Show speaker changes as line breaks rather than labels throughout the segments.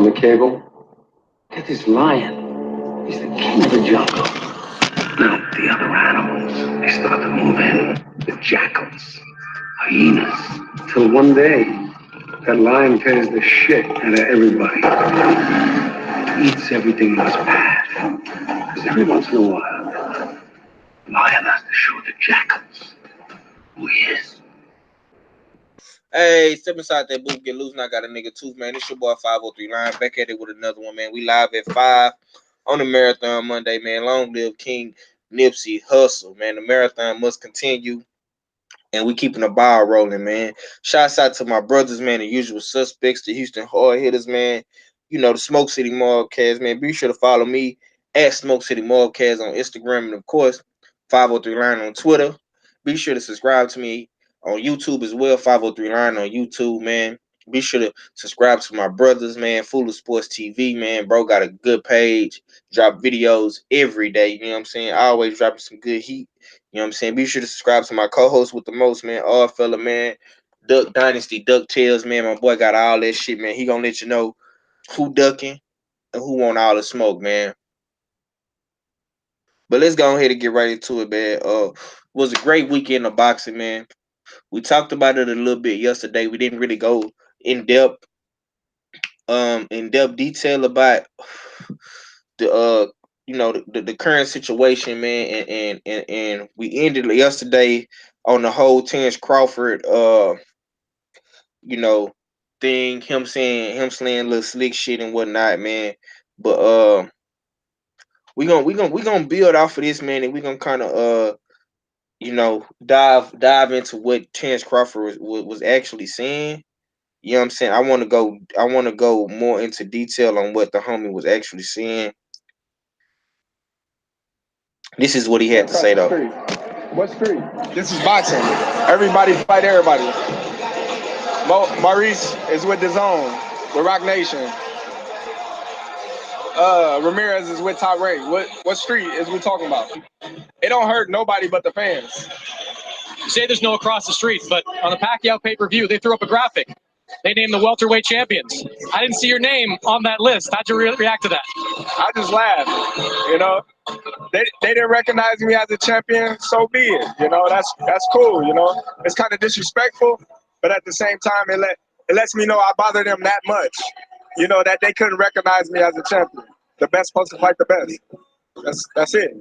on the cable. Get this lion. He's the king of the jungle. Now, the other animals, they start to move in. The jackals, hyenas. Till one day, that lion tears the shit out of everybody. Eats everything in his path. Because every once in a while, the lion has to show the jackals who he is.
Hey, step inside that booth, get loose. Now I got a nigga tooth, man. It's your boy 503 Line back at it with another one, man. We live at 5 on the Marathon Monday, man. Long live King Nipsey Hussle, man. The marathon must continue, and we keeping the ball rolling, man. Shouts out to my brothers, man. The usual suspects, the Houston hard hitters, man. You know, the Smoke City Mobcast, man. Be sure to follow me at Smoke City Mobcast on Instagram, and of course, 503 Line on Twitter. Be sure to subscribe to me on YouTube as well, 503 Line on YouTube, man. Be sure to subscribe to my brothers, man. Full of Sports TV, man. Bro got a good page. Drop videos every day. You know what I'm saying? Always dropping some good heat. You know what I'm saying? Be sure to subscribe to my co-host with the most, man. All fella, man. Duck Dynasty, Duck Tales, man. My boy got all that shit, man. He gonna let you know who ducking and who want all the smoke, man. But let's go ahead and get right into it, man. It was a great weekend of boxing, man. We talked about it a little bit yesterday. We didn't really go in depth, detail about the the current situation, man, and we ended yesterday on the whole Terrence Crawford you know thing, him saying him slaying little slick shit and whatnot, man. But we gonna build off of this, man, and we gonna kind of dive into what Terrence Crawford was actually saying. You know what I'm saying? I wanna go more into detail on what the homie was actually saying. This is what he had to say though.
What street? This is boxing. Everybody fight everybody. Maurice is with the Zone, with Rock Nation. Ramirez is with Top Ray. What street is we talking about? It don't hurt nobody but the fans.
You say there's no across the street, but on the Pacquiao pay-per-view, they threw up a graphic. They named the welterweight champions. I didn't see your name on that list. How'd you react to that?
I just laughed. You know, they didn't recognize me as a champion, so be it. You know, that's cool. You know, it's kind of disrespectful, but at the same time, it lets me know I bother them that much. You know, that they couldn't recognize me as a champion. The best supposed to fight the best. That's it.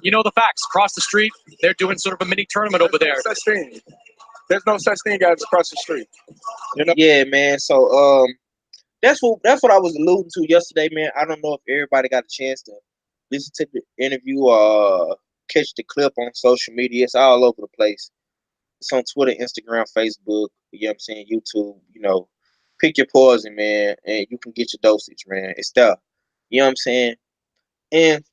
You know the facts. Across the street, they're doing sort of a mini tournament over there.
There's no such thing as across the street. You know?
Yeah, man. So that's what I was alluding to yesterday, man. I don't know if everybody got a chance to listen to the interview or catch the clip on social media. It's all over the place. It's on Twitter, Instagram, Facebook, you know what I'm saying, YouTube, pick your poison, man, and you can get your dosage, man. It's tough. You know what I'm saying? And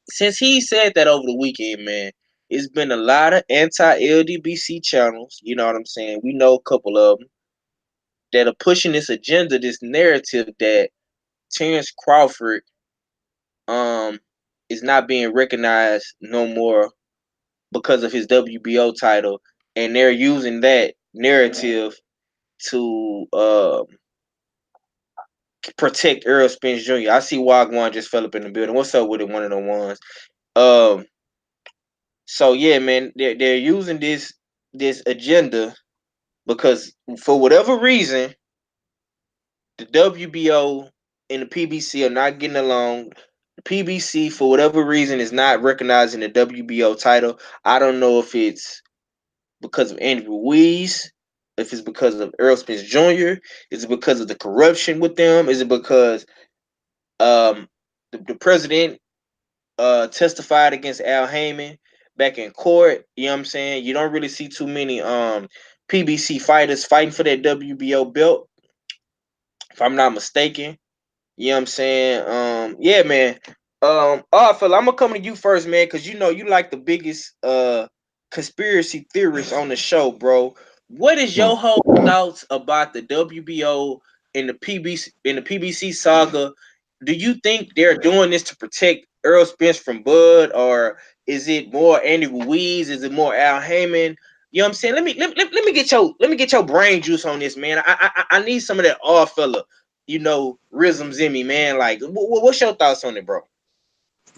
since he said that over the weekend, man, it's been a lot of anti-LDBC channels, you know what I'm saying? We know a couple of them that are pushing this agenda, this narrative that Terrence Crawford is not being recognized no more because of his WBO title, and they're using that narrative to protect Earl Spence Jr. I see Wagwan just fell up in the building. What's up with it? One of the ones. So yeah, man, they're using this agenda because for whatever reason, the WBO and the PBC are not getting along. The PBC, for whatever reason, is not recognizing the WBO title. I don't know if it's because of Andy Ruiz, if it's because of Earl Spence Jr., is it because of the corruption with them? Is it because the president testified against Al Heyman back in court? You know what I'm saying? You don't really see too many PBC fighters fighting for that WBO belt, if I'm not mistaken. You know what I'm saying? Yeah, man. Fella, I'm gonna come to you first, man, because you like the biggest conspiracy theorist on the show, bro. What is your whole thoughts about the WBO and the PBC saga? Do you think they're doing this to protect Earl Spence from Bud, or is it more Andy Ruiz? Is it more Al Heyman? You know what I'm saying? Let me get your brain juice on this, man. I need some of that fella. rhythms in me, man. Like, what's your thoughts on it, bro?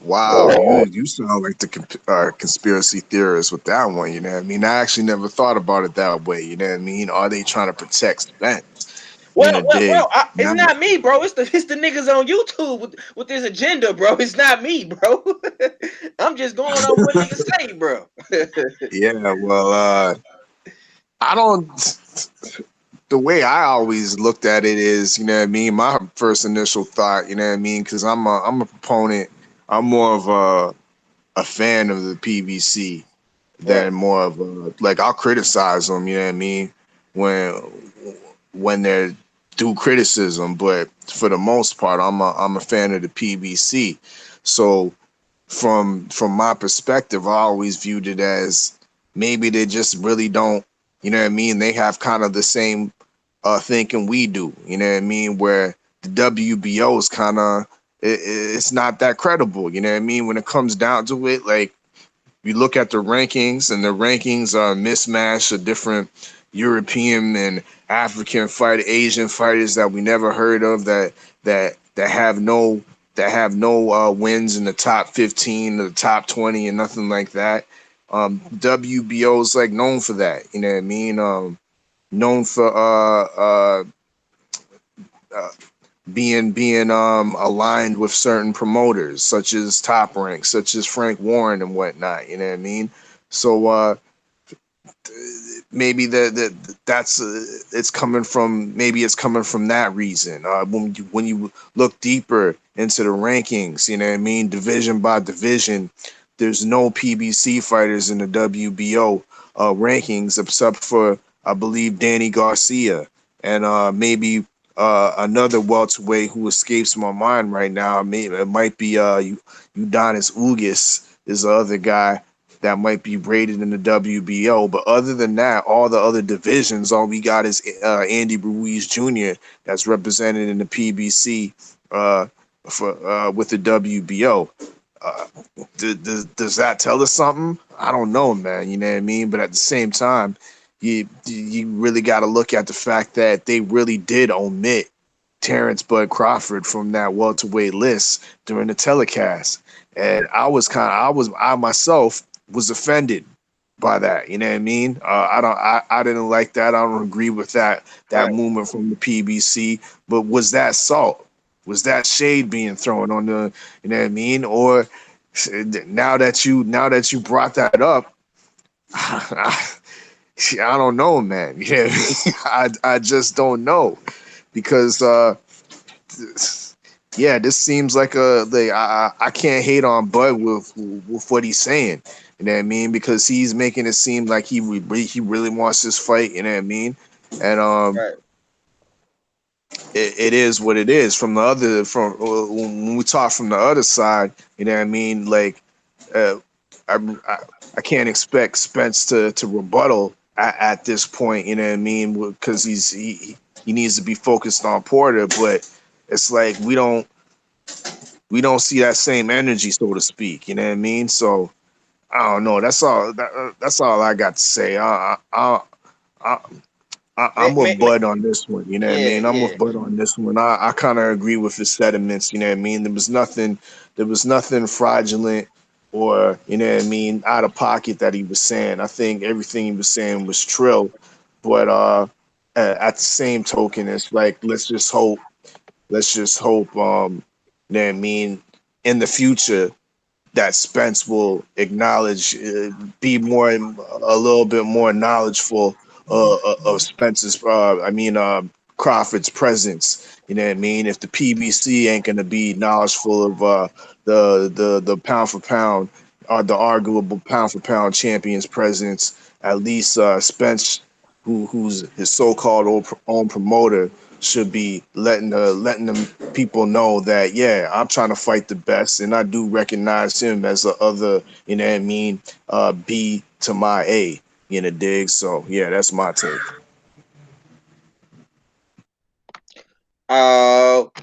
Wow, you sound like the conspiracy theorist with that one. You know what I mean? I actually never thought about it that way. You know what I mean? Are they trying to protect Spence? You know,
Well, bro,
dig?
it's
Now,
not me, bro. It's the niggas on YouTube with this agenda, bro. It's not me, bro. I'm just going on what niggas say, bro.
yeah, well, I don't. The way I always looked at it is, you know what I mean. My first initial thought, you know what I mean, because I'm a proponent. I'm more of a fan of the PBC
Right.
than more of a, like, I'll criticize them, you know what I mean, when they're through criticism, but for the most part, I'm a fan of the PBC. So from my perspective, I always viewed it as maybe they just really don't, you know what I mean. They have kind of the same thinking we do, you know what I mean, where the WBO is kind of it's not that credible, you know what I mean, when it comes down to it. Like, you look at the rankings, and the rankings are a mismatch of different European and African Asian fighters that we never heard of, that have no wins in the top 15 or the top 20 and nothing like that. WBO is like known for that, you know what I mean? Known for uh, being aligned with certain promoters, such as Top Rank, such as Frank Warren and whatnot. You know what I mean? So maybe that's it's coming from that reason. When you look deeper into the rankings, you know what I mean, division by division, there's no PBC fighters in the WBO rankings except for, I believe, Danny Garcia and maybe another welterweight who escapes my mind right now. Maybe it might be Udonis Ugis is the other guy that might be rated in the WBO. But other than that, all the other divisions, all we got is Andy Ruiz Jr. that's represented in the PBC with the WBO. Uh, does that tell us something? I don't know, man. You know what I mean? But at the same time, you really got to look at the fact that they really did omit Terrence Bud Crawford from that welterweight list during the telecast, and I myself was offended by that. You know what I mean? I didn't like that. I don't agree with that
Right.
movement from the PBC. But was that salt? Was that shade being thrown on the? You know what I mean? Or now that you brought that up, I don't know, man. Yeah, I just don't know because yeah, this seems like I can't hate on Bud with what he's saying. You know what I mean? Because he's making it seem like he really wants this fight. You know what I mean? And
Right.
it is what it is. When we talk from the other side, you know what I mean? Like, uh, I, I I can't expect Spence to rebuttal at this point. You know what I mean? Because he needs to be focused on Porter, but it's like we don't see that same energy, so to speak. You know what I mean? So I don't know. That's all I got to say. I, I'm with Bud on this one. You know what I
Yeah,
mean? I'm
yeah.
with Bud on this one. I kind of agree with his sentiments. You know what I mean? There was nothing fraudulent or, you know what I mean, out of pocket that he was saying. I think everything he was saying was true. But at the same token, it's like let's just hope you know what I mean, in the future that Spence will acknowledge, be a little bit more knowledgeable of Spence's, Crawford's presence. You know what I mean? If the PBC ain't gonna be knowledgeable of the pound for pound, or the arguable pound for pound champion's presence, at least Spence, who's his so-called own promoter, should be letting them people know that, yeah, I'm trying to fight the best, and I do recognize him as the other, you know what I mean, B to my A, you know, dig. So yeah, that's my take.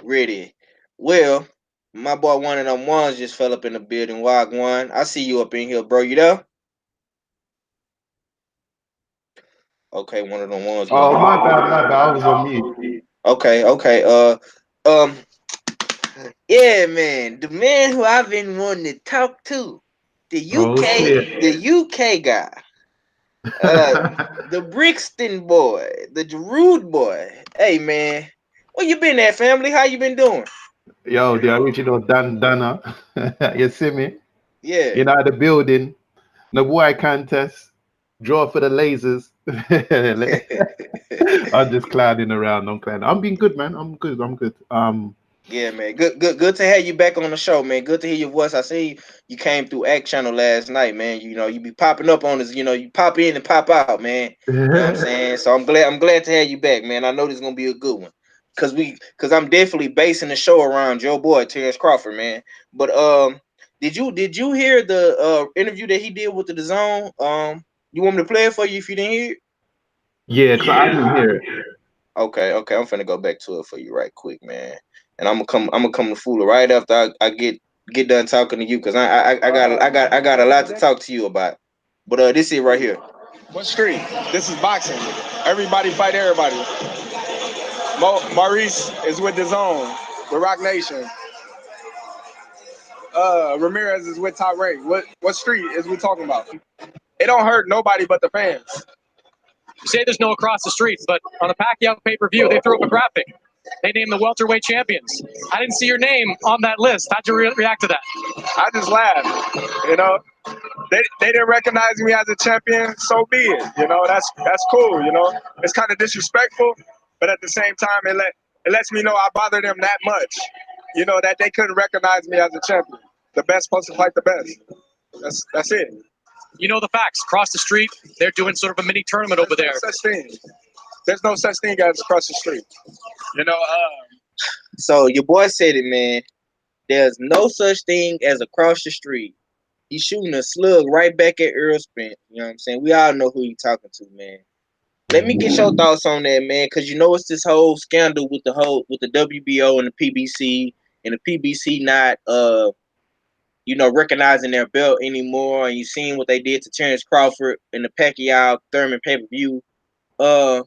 Ready. Well, my boy one of them ones just fell up in the building. Wagwan. I see you up in here, bro. You there? Okay, one of them ones
Oh,
going.
my bad, my bad. I was on mute.
Okay, okay. Um, yeah, man, the man who I've been wanting to talk to,
Oh shit.
the UK guy, the Brixton boy, the Giroud boy. Hey, man, where you been at, family? How you been doing?
Yo, the original Dana. You see me?
Yeah.
You know the building. The boy contest. Draw for the lasers. I'm just clowning around. I'm clowning. I'm being good, man. I'm good. I'm good.
Yeah, man. Good to have you back on the show, man. Good to hear your voice. I see you came through Act Channel last night, man. You know, you be popping up on us, you pop in and pop out, man. You know what I'm saying? So I'm glad to have you back, man. I know this is gonna be a good one. Cause I'm definitely basing the show around your boy, Terrence Crawford, man. But did you hear the interview that he did with the Zone? You want me to play it for you if you didn't hear it?
Yeah, because I didn't hear it.
Okay. I'm finna go back to it for you right quick, man. And I'm gonna come to fool right after I get done talking to you, because I got a lot to talk to you about. But this is right here.
What street? This is boxing. Everybody fight everybody. Maurice is with the Zone, with Rock Nation. Ramirez is with Top Rank. What street is we talking about? It don't hurt nobody but the fans.
You say there's no across the street, but on the Pacquiao pay-per-view, they threw up a graphic. They named the welterweight champions. I didn't see your name on that list. How'd you react to that?
I just laughed. You know, they didn't recognize me as a champion. So be it. You know, that's cool. You know, it's kind of disrespectful, but at the same time, it lets me know I bother them that much. You know, that they couldn't recognize me as a champion. The best supposed to fight the best. That's it.
You know the facts. Across the street, they're doing sort of a mini tournament over there.
There's no such thing. There's no such thing as across the street. You know,
So your boy said it, man. There's no such thing as across the street. He's shooting a slug right back at Earl Spence. You know what I'm saying? We all know who he talking to, man. Let me get your thoughts on that, man, because you know it's this whole scandal with the WBO and the PBC, and the PBC not recognizing their belt anymore, and you seen what they did to Terrence Crawford in the Pacquiao Thurman pay-per-view. Uh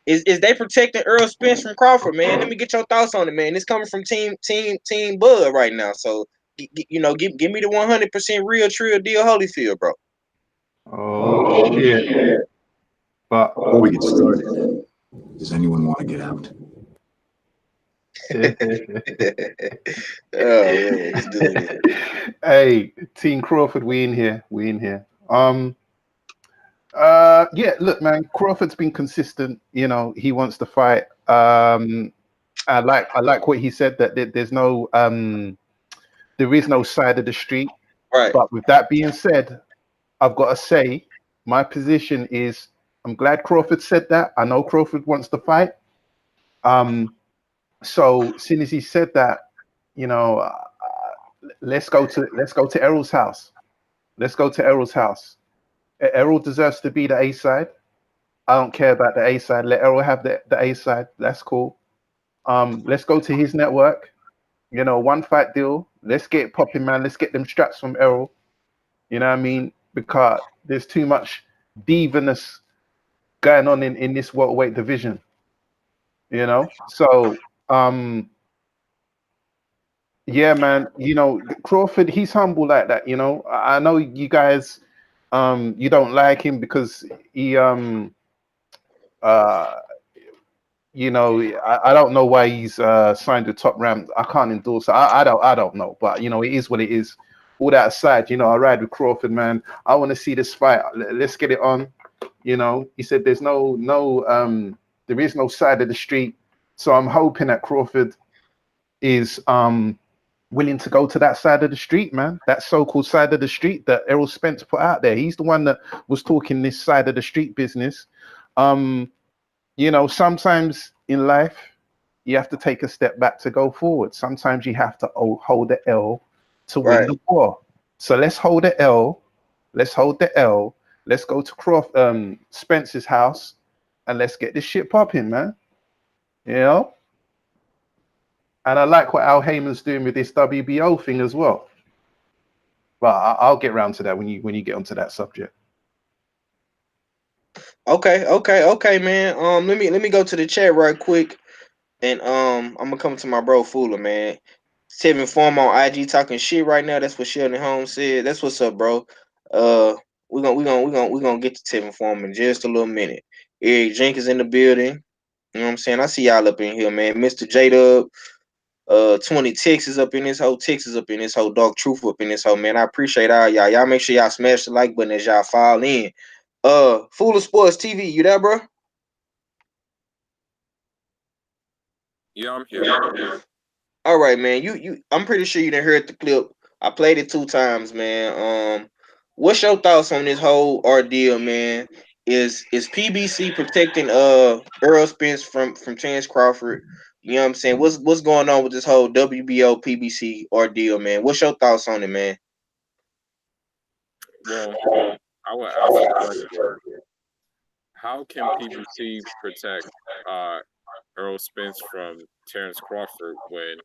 is they protecting Earl Spence from Crawford, man? Let me get your thoughts on it, man. It's coming from Team Bud right now. So give me the 100% real trill deal Holyfield, bro.
Oh shit. But
Before we get started, does anyone want to get out?
Oh man, this dude.
hey, Team Crawford, we in here. We in here. Yeah, look, man, Crawford's been consistent. You know, he wants to fight. I like what he said, that there is no side of the street.
Right.
But with that being said, I've got to say, my position is, I'm glad Crawford said that. I know Crawford wants to fight. So as soon as he said that, you know, let's go to Errol's house. Let's go to Errol's house. Errol deserves to be the A side. I don't care about the A side. Let Errol have the A side. That's cool. Let's go to his network. You know, one fight deal. Let's get it popping, man. Let's get them straps from Errol. You know what I mean? Because there's too much divaness going on in this welterweight division. You know? So yeah, man, you know, Crawford, he's humble like that, you know. I know you guys you don't like him because he uh you know, I don't know why he's signed to Top Rank. I can't endorse it. I don't know, but you know, it is what it is. All that aside, you know, I ride with Crawford, man. I want to see this fight. Let's get it on. You know, he said there is no side of the street. So I'm hoping that Crawford is willing to go to that side of the street, man. That so-called side of the street that Errol Spence put out there. He's the one that was talking this side of the street business. You know, sometimes in life, you have to take a step back to go forward. Sometimes you have to hold the L to win
Right.
the war. So let's hold the L. Let's hold the L. Let's go to Spence's house and let's get this shit popping, man. You know? And I like what Al Heyman's doing with this WBO thing as well. But I'll get around to that when you get onto that subject.
Okay, man. Let me go to the chat right quick. And I'm gonna come to my bro Fuller, man. Tevin Form on IG talking shit right now. That's what Sheldon Holmes said. That's what's up, bro. Uh, we're gonna get to Tevin Form in just a little minute. Eric Jenkins in the building. You know what I'm saying? I see y'all up in here, man. Mr. J Dub, 20 Texas up in this whole, Texas up in this whole, Dark Truth up in this whole, man. I appreciate all y'all. Y'all make sure y'all smash the like button as y'all fall in. Full of Sports TV, you there, bro?
Yeah, I'm here.
All right, man. I'm pretty sure you didn't hear the clip. I played it 2 times, man. What's your thoughts on this whole ordeal, man? Is PBC protecting Earl Spence from Chance Crawford? You know what I'm saying? What's going on with this whole WBO PBC ordeal, man? What's your thoughts on it, man?
Well, I would ask a question. How can PBC protect uh, Earl Spence from Terrence Crawford when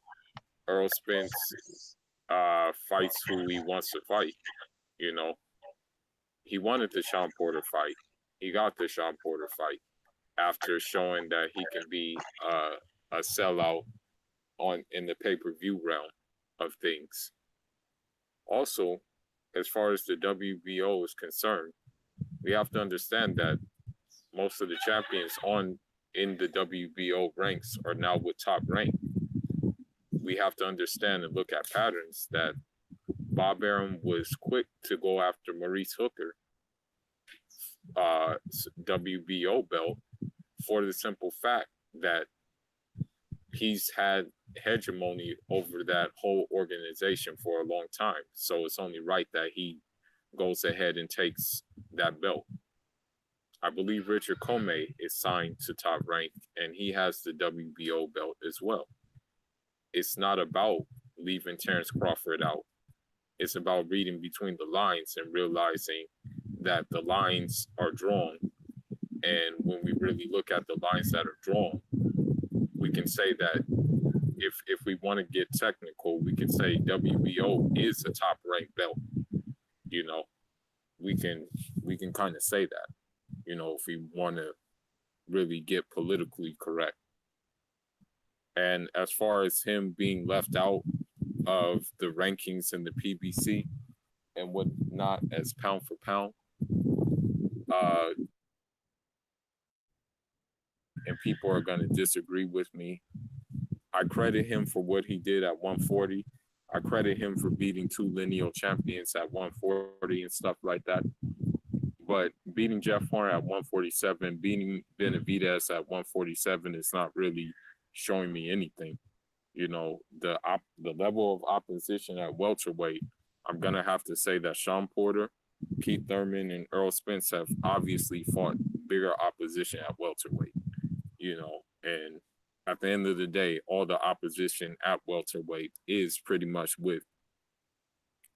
Earl Spence fights who he wants to fight? You know, he wanted the Sean Porter fight. He got the Sean Porter fight after showing that he can be a sellout on in the pay-per-view realm of things. Also, as far as the WBO is concerned, we have to understand that most of the champions on in the WBO ranks are now with Top Rank. We have to understand and look at patterns that Bob Arum was quick to go after Maurice Hooker, WBO belt, for the simple fact that he's had hegemony over that whole organization for a long time. So it's only right that he goes ahead and takes that belt. I believe Richard Comey is signed to Top Rank and he has the WBO belt as well. It's not about leaving Terrence Crawford out. It's about reading between the lines and realizing that the lines are drawn. And when we really look at the lines that are drawn, we can say that if we want to get technical, we can say WBO is a top ranked belt. You know, we can kind of say that, you know, if we want to really get politically correct. And as far as him being left out of the rankings in the PBC and whatnot as pound for pound, and people are going to disagree with me. I credit him for what he did at 140. I credit him for beating 2 lineal champions at 140 and stuff like that. But beating Jeff Horn at 147, beating Benavidez at 147 is not really showing me anything. You know, the level of opposition at welterweight, I'm going to have to say that Sean Porter, Keith Thurman, and Earl Spence have obviously fought bigger opposition at welterweight, you know, and at the end of the day, all the opposition at welterweight is pretty much with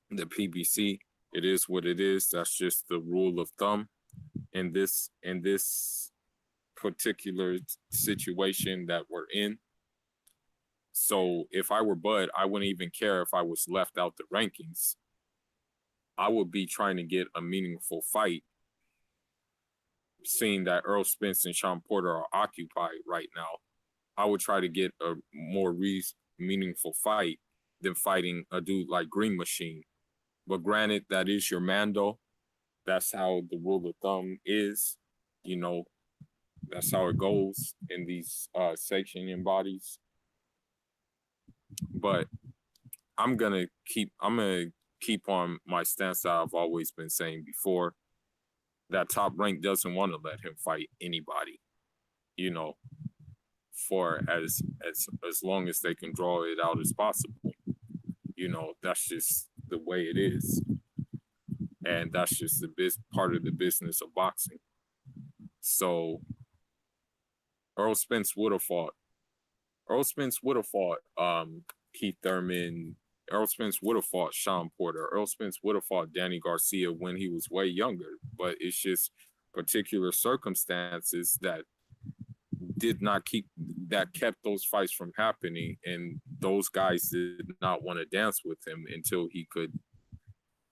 the PBC. It is what it is. That's just the rule of thumb in this particular situation that we're in. So if I were Bud, I wouldn't even care if I was left out the rankings. I would be trying to get a meaningful fight, seeing that Earl Spence and Sean Porter are occupied right now. I would try to get a more meaningful fight than fighting a dude like Green Machine. But granted, that is your Mando. That's how the rule of thumb is. You know, that's how it goes in these sanctioning bodies. But I'm gonna keep on my stance that I've always been saying before. That Top Rank doesn't want to let him fight anybody. You know, for as long as they can draw it out as possible. You know, that's just the way it is. And that's just part of the business of boxing. So Earl Spence would have fought Keith Thurman. Earl Spence would have fought Sean Porter. Earl Spence would have fought Danny Garcia when he was way younger. But it's just particular circumstances that kept those fights from happening, and those guys did not want to dance with him until he could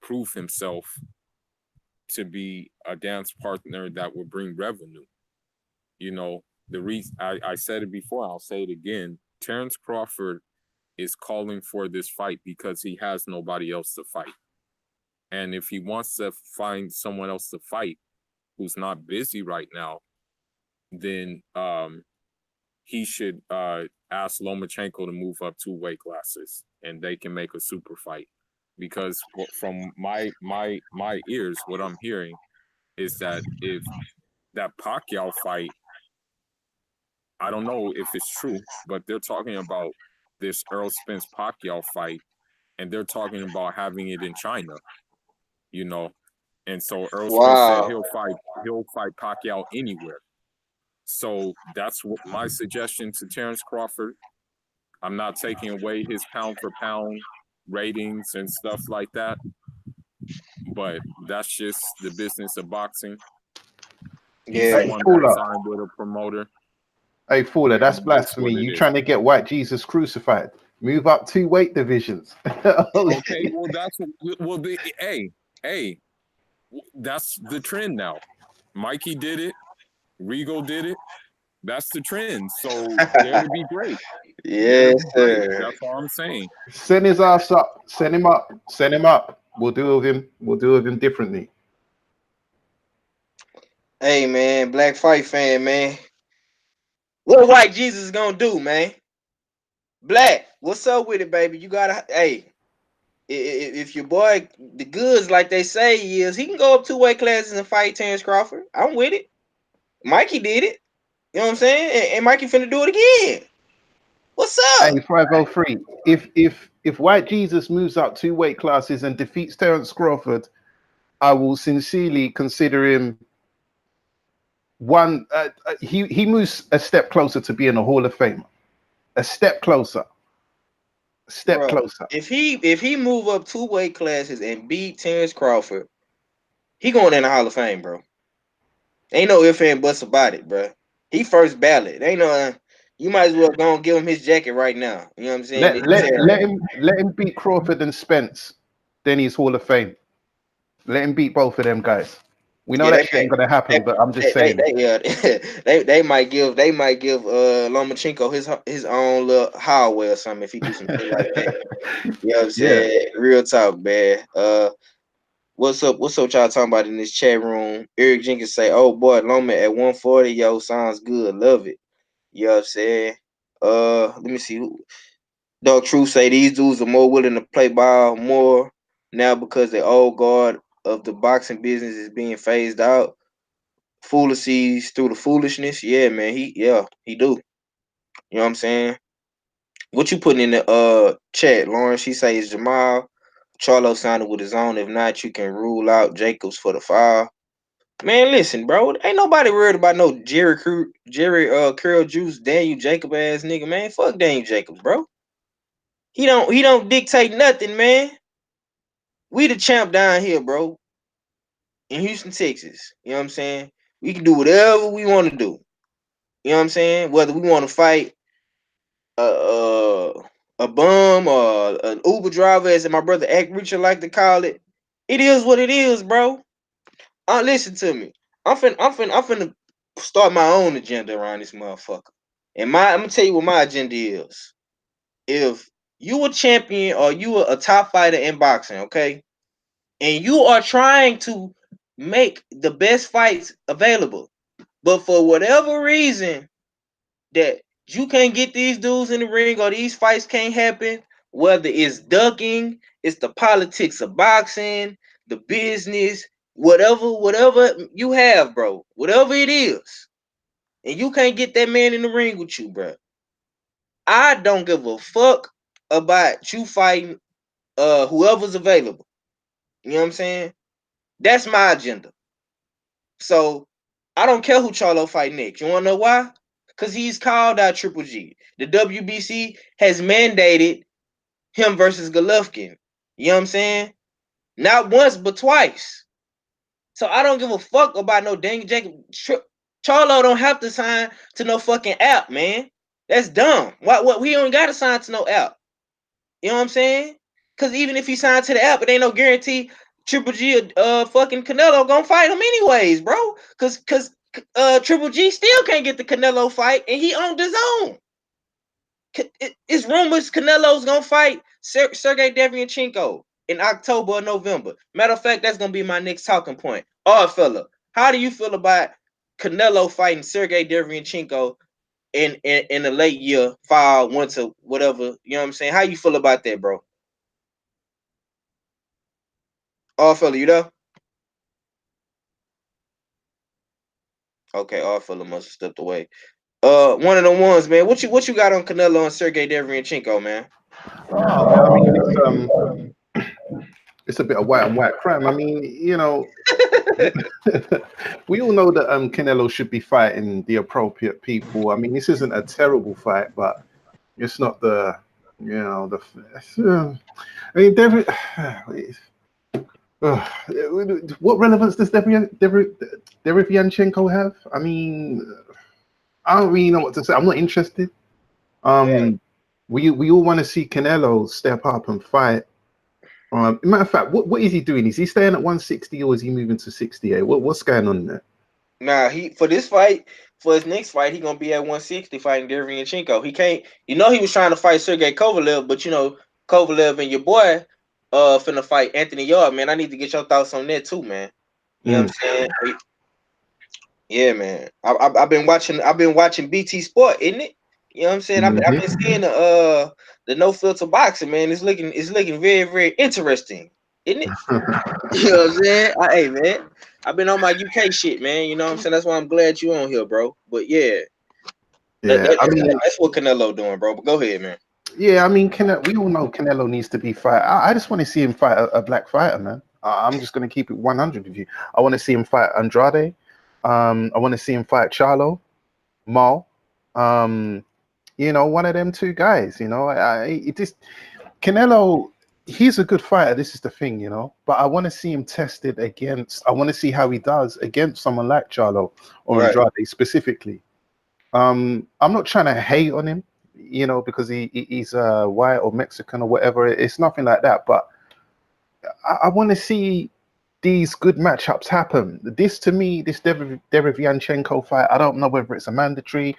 prove himself to be a dance partner that would bring revenue. You know, The reason I said it before, I'll say it again. Terrence Crawford is calling for this fight because he has nobody else to fight. And if he wants to find someone else to fight who's not busy right now, then he should ask Lomachenko to move up 2 weight classes and they can make a super fight. Because from my ears, what I'm hearing is that if that Pacquiao fight, I don't know if it's true, but they're talking about this Errol Spence Pacquiao fight, and they're talking about having it in China, you know. And so Errol Spence said
Wow.
he'll fight Pacquiao anywhere. So that's what my suggestion to Terrence Crawford. I'm not taking away his pound for pound ratings and stuff like that, but that's just the business of boxing. He's
Yeah.
the
Hey,
one that
Fuller.
signed with a promoter.
Hey, Fuller, that's
And it's
blasphemy.
what it
You
is.
trying to get white Jesus crucified. Move up 2 weight divisions.
Okay, well that's hey, that's the trend now. Mikey did it, Regal did it. That's the trend. So there to be great. There to
Yes,
be great.
sir.
That's all I'm saying.
Send his ass up. Send him up. Send him up. We'll do with him. We'll do with him differently.
Hey man, Black Fight fan, man. What White Jesus gonna do, man? Black, what's up with it, baby? You gotta hey. If your boy the goods like they say he is, he can go up 2 weight classes and fight Terrence Crawford. I'm with it. Mikey did it. You know what I'm saying? And Mikey finna do it again. What's
Hey,
up?
503. If White Jesus moves up 2 weight classes and defeats Terence Crawford, I will sincerely consider him one. He moves a step closer to being a Hall of Famer. A step closer. A step
Bro,
closer.
if he move up 2 weight classes and beat Terrence Crawford, he going in the Hall of Fame, bro. Ain't no ifs and buts about it, bro. He first ballot. Ain't no you might as well go and give him his jacket right now. You know what I'm saying?
Let let let him beat Crawford and Spence. Then he's Hall of Fame. Let him beat both of them guys. We know
Yeah,
that shit ain't gonna happen, but I'm just saying.
yeah, they might give Lomachenko his own little hallway or something if he do some shit like that. You know what I'm
Yeah.
saying? Real talk, man. What's up? What's up, y'all talking about in this chat room? Eric Jenkins say, "Oh boy, Loma at 140, yo, sounds good, love it." You know what I'm saying? Let me see. Dog Truth say these dudes are more willing to play ball more now because the old guard of the boxing business is being phased out. Fuller sees through the foolishness. Yeah, man. He do. You know what I'm saying? What you putting in the chat, Lauren? She says Jamal Charlo signed with his own. If not, you can rule out Jacobs for the foul. Man, listen, bro. Ain't nobody worried about no Jerry Curl Juice Daniel Jacob ass nigga, man. Fuck Daniel Jacobs, bro. He don't dictate nothing, man. We the champ down here, bro, in Houston, Texas. You know what I'm saying? We can do whatever we want to do. You know what I'm saying? Whether we want to fight a a bum or an Uber driver, as my brother Act Richard like to call it, it is what it is, bro. Listen to me. I'm finna start my own agenda around this motherfucker. And I'm gonna tell you what my agenda is. If you a champion or you a top fighter in boxing, okay, and you are trying to make the best fights available, but for whatever reason that you can't get these dudes in the ring or these fights can't happen, whether it's ducking, it's the politics of boxing, the business, whatever you have, bro, whatever it is, and you can't get that man in the ring with you, bro. I don't give a fuck about you fighting whoever's available. You know what I'm saying? That's my agenda. So I don't care who Charlo fight next. You wanna know why? Because he's called out Triple G. The WBC has mandated him versus Golovkin. You know what I'm saying? Not once, but twice. So I don't give a fuck about no Daniel Jacob. Charlo don't have to sign to no fucking app, man. That's dumb. What we don't gotta sign to no app. You know what I'm saying? Because even if he signed to the app, it ain't no guarantee Triple G fucking Canelo gonna fight him anyways, bro. Cause Triple G still can't get the Canelo fight, and he on his own. It's rumors Canelo's gonna fight Sergey Deverenchenko in October or November. Matter of fact, that's gonna be my next talking point. Odd fella, how do you feel about Canelo fighting Sergey Deverenchenko in the late year, fall, winter, whatever? You know what I'm saying? How you feel about that, bro? Odd fella, you there? Okay, odd fella must have stepped away. One of the ones, man. What you got on Canelo and Sergey Deverenchenko, man?
Oh man, I mean it's a bit of white and white crime. I mean, we all know that Canelo should be fighting the appropriate people. I mean, this isn't a terrible fight, but it's not the I mean, what relevance does Derevianchenko have? I mean, I don't really know what to say. I'm not interested.
Yeah.
We all want to see Canelo step up and fight. Matter of fact, what is he doing? Is he staying at 160 or is he moving to 68? What's going on there?
Nah, for this fight, for his next fight, he gonna be at 160 fighting Derevianchenko. He can't. He was trying to fight Sergey Kovalev, but Kovalev and your boy finna fight Anthony Yard, man. I need to get your thoughts on that too, man. You know what I'm saying? Yeah, man. I've been watching BT Sport, isn't it? You know what I'm saying? I've been seeing the no filter boxing, man. It's looking very, very interesting, isn't it? You know what I'm saying? Hey, man, I've been on my UK shit, man. You know what I'm saying? That's why I'm glad you on here, bro. But yeah, that's what Canelo doing, bro. But go ahead, man.
Yeah, I mean, we all know Canelo needs to be fight. I just want to see him fight a black fighter, man. I'm just going to keep it 100 with you. I want to see him fight Andrade. I want to see him fight Charlo, Mal. One of them two guys. Canelo. He's a good fighter. This is the thing, But I want to see him tested against. I want to see how he does against someone like Charlo or Andrade specifically. I'm not trying to hate on him, because he's white or Mexican or whatever. It's nothing like that. But I want to see these good matchups happen. This, to me, this Derevianchenko fight, I don't know whether it's a mandatory,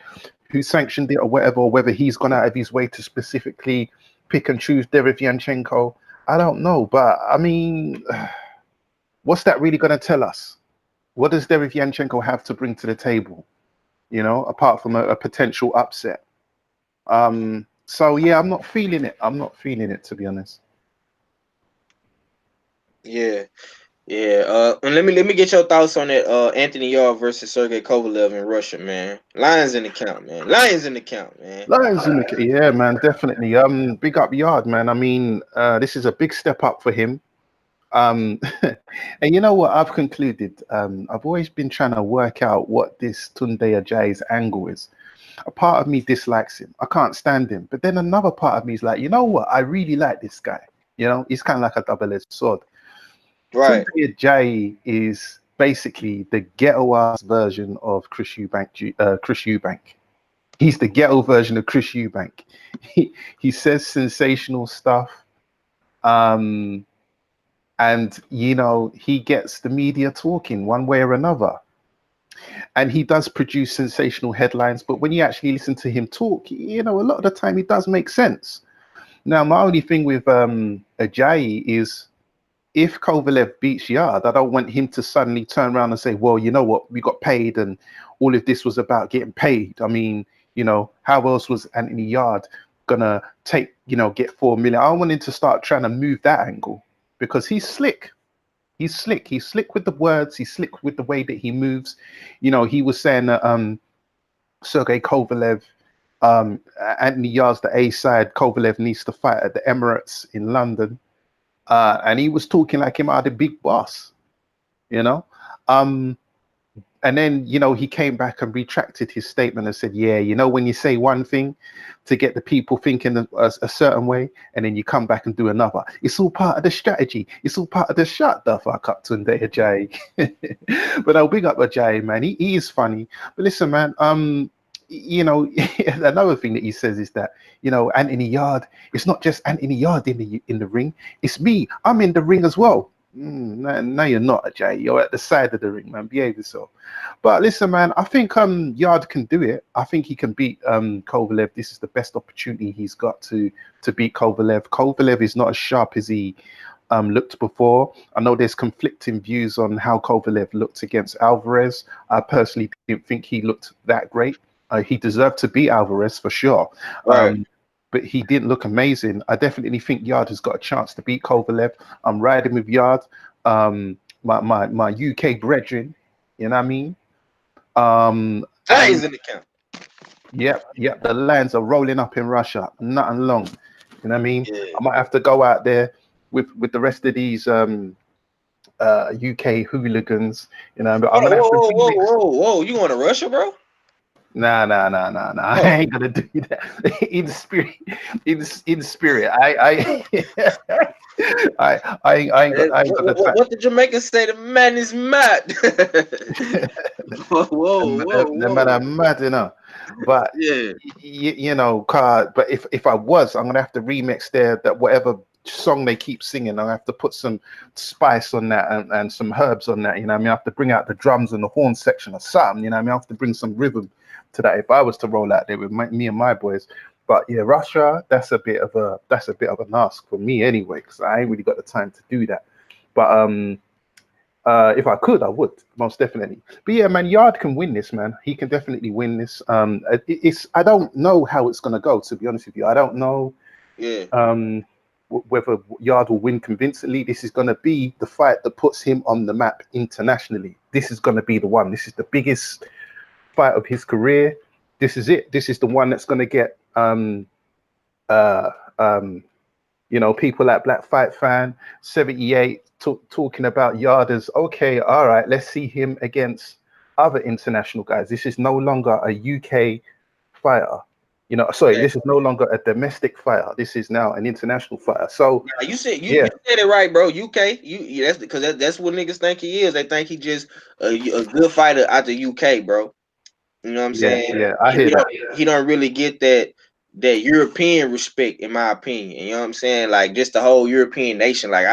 who sanctioned it or whatever, or whether he's gone out of his way to specifically pick and choose Derevianchenko. I don't know. But, I mean, what's that really going to tell us? What does Derevianchenko have to bring to the table? Apart from a potential upset. So yeah, I'm not feeling it. To be honest.
Yeah. And let me get your thoughts on that. Anthony Yard versus Sergey Kovalev in Russia, man. Lions in the count, man.
Yeah, man, definitely. Big up Yard, man. I mean, this is a big step up for him. And you know what? I've concluded. I've always been trying to work out what this Tunde Ajayi's angle is. A part of me dislikes him. I can't stand him. But then another part of me is like, you know what? I really like this guy. He's kind of like a double-edged sword.
Right.
Tunde Ajayi is basically the ghetto-ass version of Chris Eubank. He's the ghetto version of Chris Eubank. He says sensational stuff. And he gets the media talking one way or another, and he does produce sensational headlines, but when you actually listen to him talk, a lot of the time it does make sense. Now, my only thing with Ajayi is, if Kovalev beats Yard, I don't want him to suddenly turn around and say, well, you know what, we got paid and all of this was about getting paid. I mean, how else was Anthony Yard gonna get 4 million? I want him to start trying to move that angle, because he's slick. He's slick. He's slick with the words. He's slick with the way that he moves. He was saying that Sergey Kovalev, Anthony Yard's the A side. Kovalev needs to fight at the Emirates in London, and he was talking like him out of the big boss. And then, he came back and retracted his statement and said, yeah, when you say one thing to get the people thinking a certain way, and then you come back and do another, it's all part of the strategy. It's all part of the shut the fuck up Tunde Ajayi. But I'll big up Ajayi, man. He is funny. But listen, man, another thing that he says is that, Anthony Yard, it's not just Anthony Yard in the ring. It's me. I'm in the ring as well. No, you're not, Jay. You're at the side of the ring, man. Behave yourself. But listen, man, I think Yard can do it. I think he can beat Kovalev. This is the best opportunity he's got to beat Kovalev. Kovalev is not as sharp as he looked before. I know there's conflicting views on how Kovalev looked against Alvarez. I personally didn't think he looked that great. He deserved to beat Alvarez for sure.
Right.
But he didn't look amazing. I definitely think Yard has got a chance to beat Kovalev. I'm riding with Yard. My UK brethren, you know what I mean?
Eyes in the count.
Yep. The lands are rolling up in Russia. Nothing long. You know what I mean?
Yeah.
I might have to go out there with the rest of these UK hooligans. You know, but I'm gonna have to remix.
Whoa! You want to Russia, bro?
Nah. I ain't gonna do that. In spirit, in spirit. I ain't got the time.
What the Jamaicans say? The man is mad.
The man are mad enough. But
yeah,
you know, but if I was, I'm gonna have to remix that whatever song they keep singing. I have to put some spice on that and some herbs on that. You know what I mean? I have to bring out the drums and the horn section or something. You know what I mean? I have to bring some rhythm to that if I was to roll out there with me and my boys. But yeah, Russia, that's a bit of an ask for me anyway, because I ain't really got the time to do that. But if I could, I would most definitely. But yeah, man, Yard can win this, man. He can definitely win this. I don't know how it's gonna go, to be honest with you. I don't know.
Yeah.
Whether Yard will win convincingly. This is going to be the fight that puts him on the map internationally. This is going to be the one. This is the biggest fight of his career. This is it. This is the one that's going to get people like Black Fight Fan 78 talking about Yard as okay, all right, let's see him against other international guys. This is no longer a UK fighter. This is no longer a domestic fighter. This is now an international fighter. So
you said it right, bro. UK, that's because that's what niggas think he is. They think he just a good fighter out the UK, bro. You know what I'm saying?
Yeah, I hear that.
He don't really get that European respect, in my opinion. You know what I'm saying? Like just the whole European nation. Like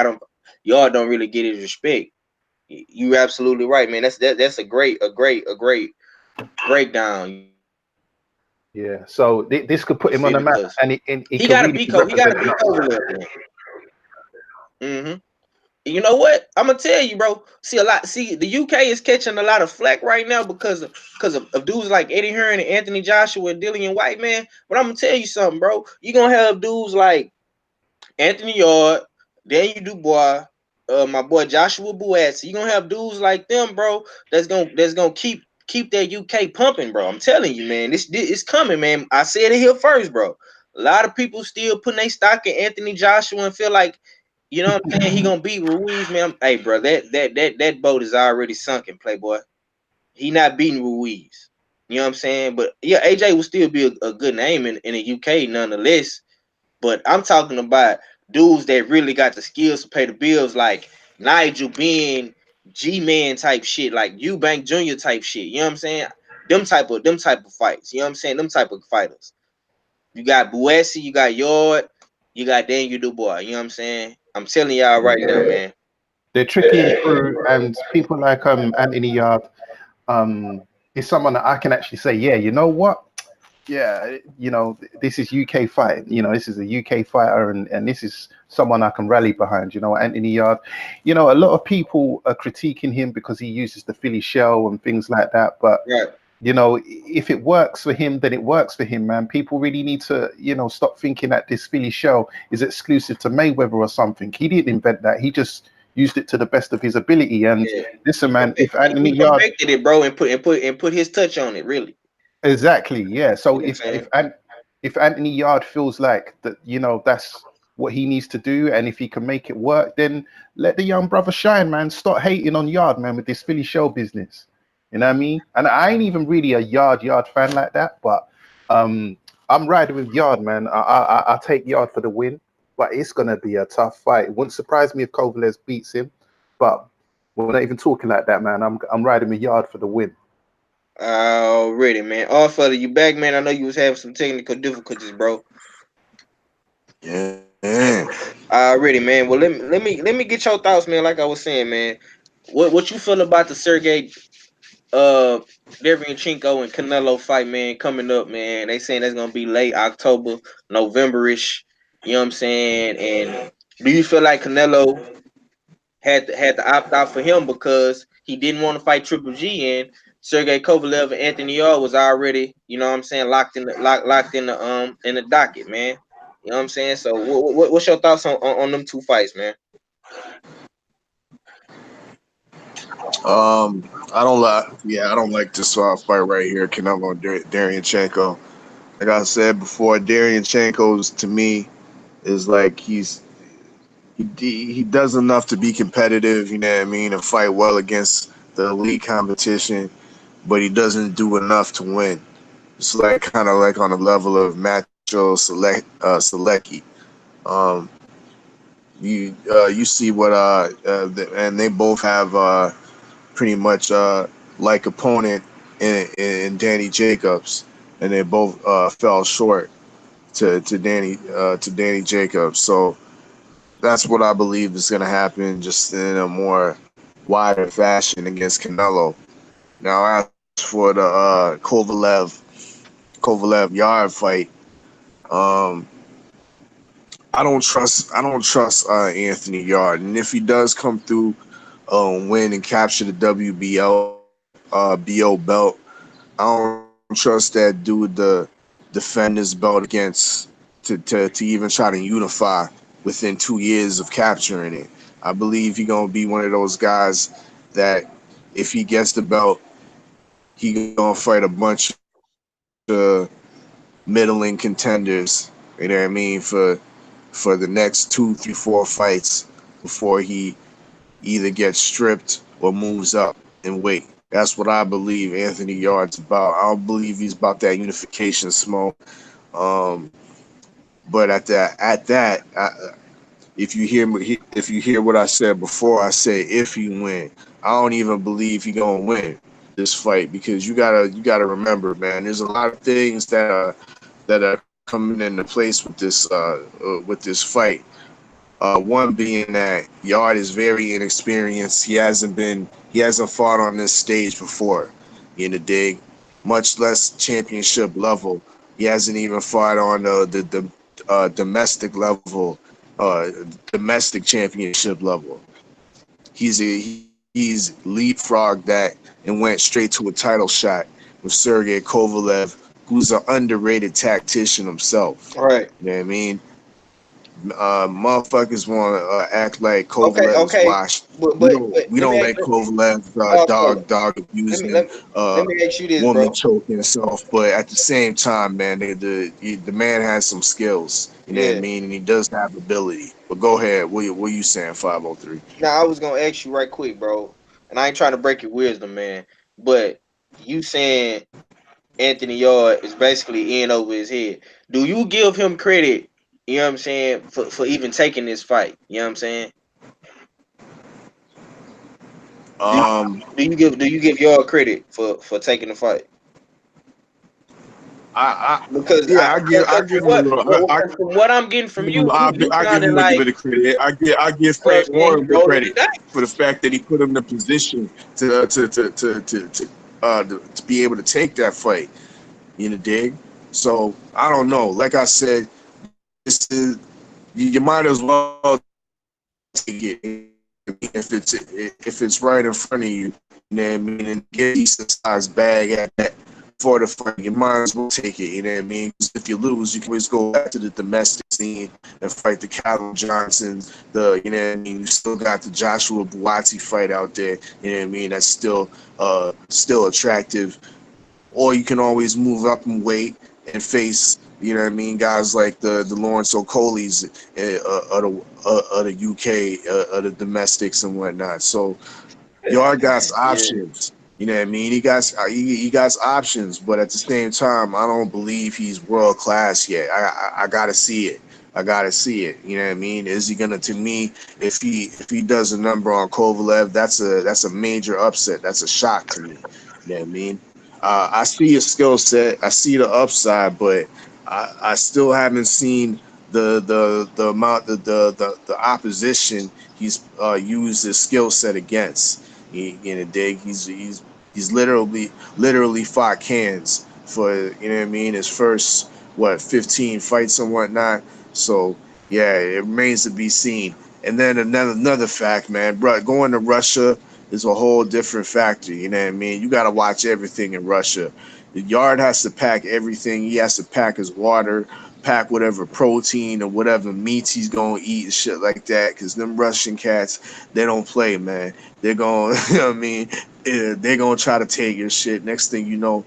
y'all don't really get his respect. You absolutely right, man. That's a great breakdown.
Yeah, so this could put him on the map, and
he got to be Kovalev. Mm-hmm. You know what? I'm gonna tell you, bro. See, the UK is catching a lot of flack right now because of dudes like Eddie Hearn and Anthony Joshua and Dillian White, man. But I'm gonna tell you something, bro. You're gonna have dudes like Anthony Yard, Daniel Dubois, my boy Joshua Buatsi. You're gonna have dudes like them, bro. That's gonna keep that UK pumping, bro. I'm telling you, man. This is coming, man. I said it here first, bro. A lot of people still putting their stock in Anthony Joshua and feel like, you know what I'm saying, he gonna beat Ruiz, man. Hey, bro, that boat is already sunken, Playboy. He not beating Ruiz. You know what I'm saying? But yeah, AJ will still be a good name in the UK nonetheless. But I'm talking about dudes that really got the skills to pay the bills, like Nigel being G-Man type shit, like Eubank Jr. type shit. You know what I'm saying? Them type of fights. You know what I'm saying? Them type of fighters. You got Buatsi, you got Yard, you got Daniel Dubois. You know what I'm saying? I'm telling y'all right now, man.
They're tricky and through, and people like Anthony Yard is someone that I can actually say, yeah, you know what? Yeah, this is UK fight. This is a UK fighter, and this is someone I can rally behind. Anthony Yard. A lot of people are critiquing him because he uses the Philly shell and things like that. But if it works for him, then it works for him, man. People really need to, stop thinking that this Philly shell is exclusive to Mayweather or something. He didn't invent that. He just used it to the best of his ability. And listen, man, if Anthony Yard
perfected it, bro, and put his touch on it, really.
Exactly, yeah. So if Anthony Yard feels like that, that's what he needs to do, and if he can make it work, then let the young brother shine, man. Stop hating on Yard, man, with this Philly show business. You know what I mean? And I ain't even really a Yard fan like that, but I'm riding with Yard, man. I take Yard for the win, but it's gonna be a tough fight. It wouldn't surprise me if Kovalev beats him, but we're not even talking like that, man. I'm riding with Yard for the win.
Already, man. All fella, you back, man? I know you was having some technical difficulties, bro.
Yeah, Man.
Already, man. Well, let me get your thoughts, man. Like I was saying, man. What you feel about the Sergey Derevyanchenko and Canelo fight, man, coming up, man? They saying that's gonna be late October, November-ish. You know what I'm saying? And do you feel like Canelo had to opt out for him because he didn't want to fight Triple G, and Sergey Kovalev and Anthony Yarde was already, you know what I'm saying, locked in the docket, man. You know what I'm saying? So what's your thoughts on them two fights, man?
I don't like this fight right here, Canelo and Darianchenko. Like I said before, Darianchenko's to me is like he does enough to be competitive, you know what I mean, and fight well against the elite competition, but he doesn't do enough to win. It's like kind of like on the level of Macho Selecki. Um, you see what and they both have pretty much like opponent in Danny Jacobs, and they both fell short to Danny Jacobs. So that's what I believe is going to happen, just in a more wider fashion against Canelo. Now, as for the Kovalev Yard fight, um, I don't trust Anthony Yard, and if he does come through, win and capture the WBO BO belt, I don't trust that dude to defend his belt against to even try to unify within 2 years of capturing it. I believe he's gonna be one of those guys that if he gets the belt, he gonna fight a bunch of middling contenders. You know what I mean for the next 2, 3, 4 fights before he either gets stripped or moves up in weight. That's what I believe Anthony Yard's about. I don't believe he's about that unification smoke. Um, but if you hear what I said before, I say if he win. I don't even believe he gonna win this fight because you gotta remember, man. There's a lot of things that are coming into place with this fight. One being that Yard is very inexperienced. He hasn't fought on this stage before in the dig, much less championship level. He hasn't even fought on domestic level, domestic championship level. He's leapfrogged that and went straight to a title shot with Sergey Kovalev, who's an underrated tactician himself.
Right.
You know what I mean? Motherfuckers want to act like
Okay.
Kovalev is
Okay.
washed.
But
We
but,
don't
but
we
let me
don't
ask,
let Kovalev
hold up.
dog
Let me
abusing,
let, let me ask you this,
woman
bro.
choking himself. But at the same time, man, the man has some skills. You know what I
Yeah.
mean, and he does have ability. But go ahead. What you saying? 503.
Now I was gonna ask you right quick, bro, and I ain't trying to break your wisdom, man. But you saying Anthony Yard is basically in over his head. Do you give him credit? You know what I'm saying for even taking this fight. You know what I'm saying. Do you,
Um,
do you give Yard credit for taking the fight?
I
Because
yeah, I
cause
give him a little.
from what I'm getting from you, you
I give
sounded
him a
like,
bit of credit. I give
well,
Frank
man, he
Warren good
rolling the
credit
dice.
for the fact that he put him in a position to be able to take that fight. You know, dig. So I don't know. Like I said, this is you might as well take it if it's right in front of you. You know what I mean? And get a decent sized bag at that for the fight. You might as well take it. You know what I mean? 'Cause if you lose, you can always go back to the domestic scene and fight the Callum Johnsons. You know what I mean? You still got the Joshua Buatsi fight out there. You know what I mean? That's still attractive. Or you can always move up and weight and face, you know what I mean, guys like the Lawrence Okolis of the UK, of the domestics and whatnot. So Yard got
Yeah.
options. You know what I mean? He got options, but at the same time, I don't believe he's world class yet. I gotta see it. I gotta see it. You know what I mean? Is he gonna? To me, if he does a number on Kovalev, that's a major upset. That's a shock to me. You know what I mean? I see his skill set. I see the upside, but I still haven't seen the amount the opposition he's used his skill set against. You know, dig. He's literally fought cans for, you know what I mean, his first what 15 fights and whatnot. So yeah, it remains to be seen. And then another fact, man, bro, going to Russia is a whole different factor. You know what I mean? You got to watch everything in Russia. The yard has to pack everything. He has to pack his water, pack whatever protein or whatever meats he's gonna eat and shit like that. Cause them Russian cats, they don't play, man. They're going, you know what I mean? They're gonna try to take your shit. Next thing you know,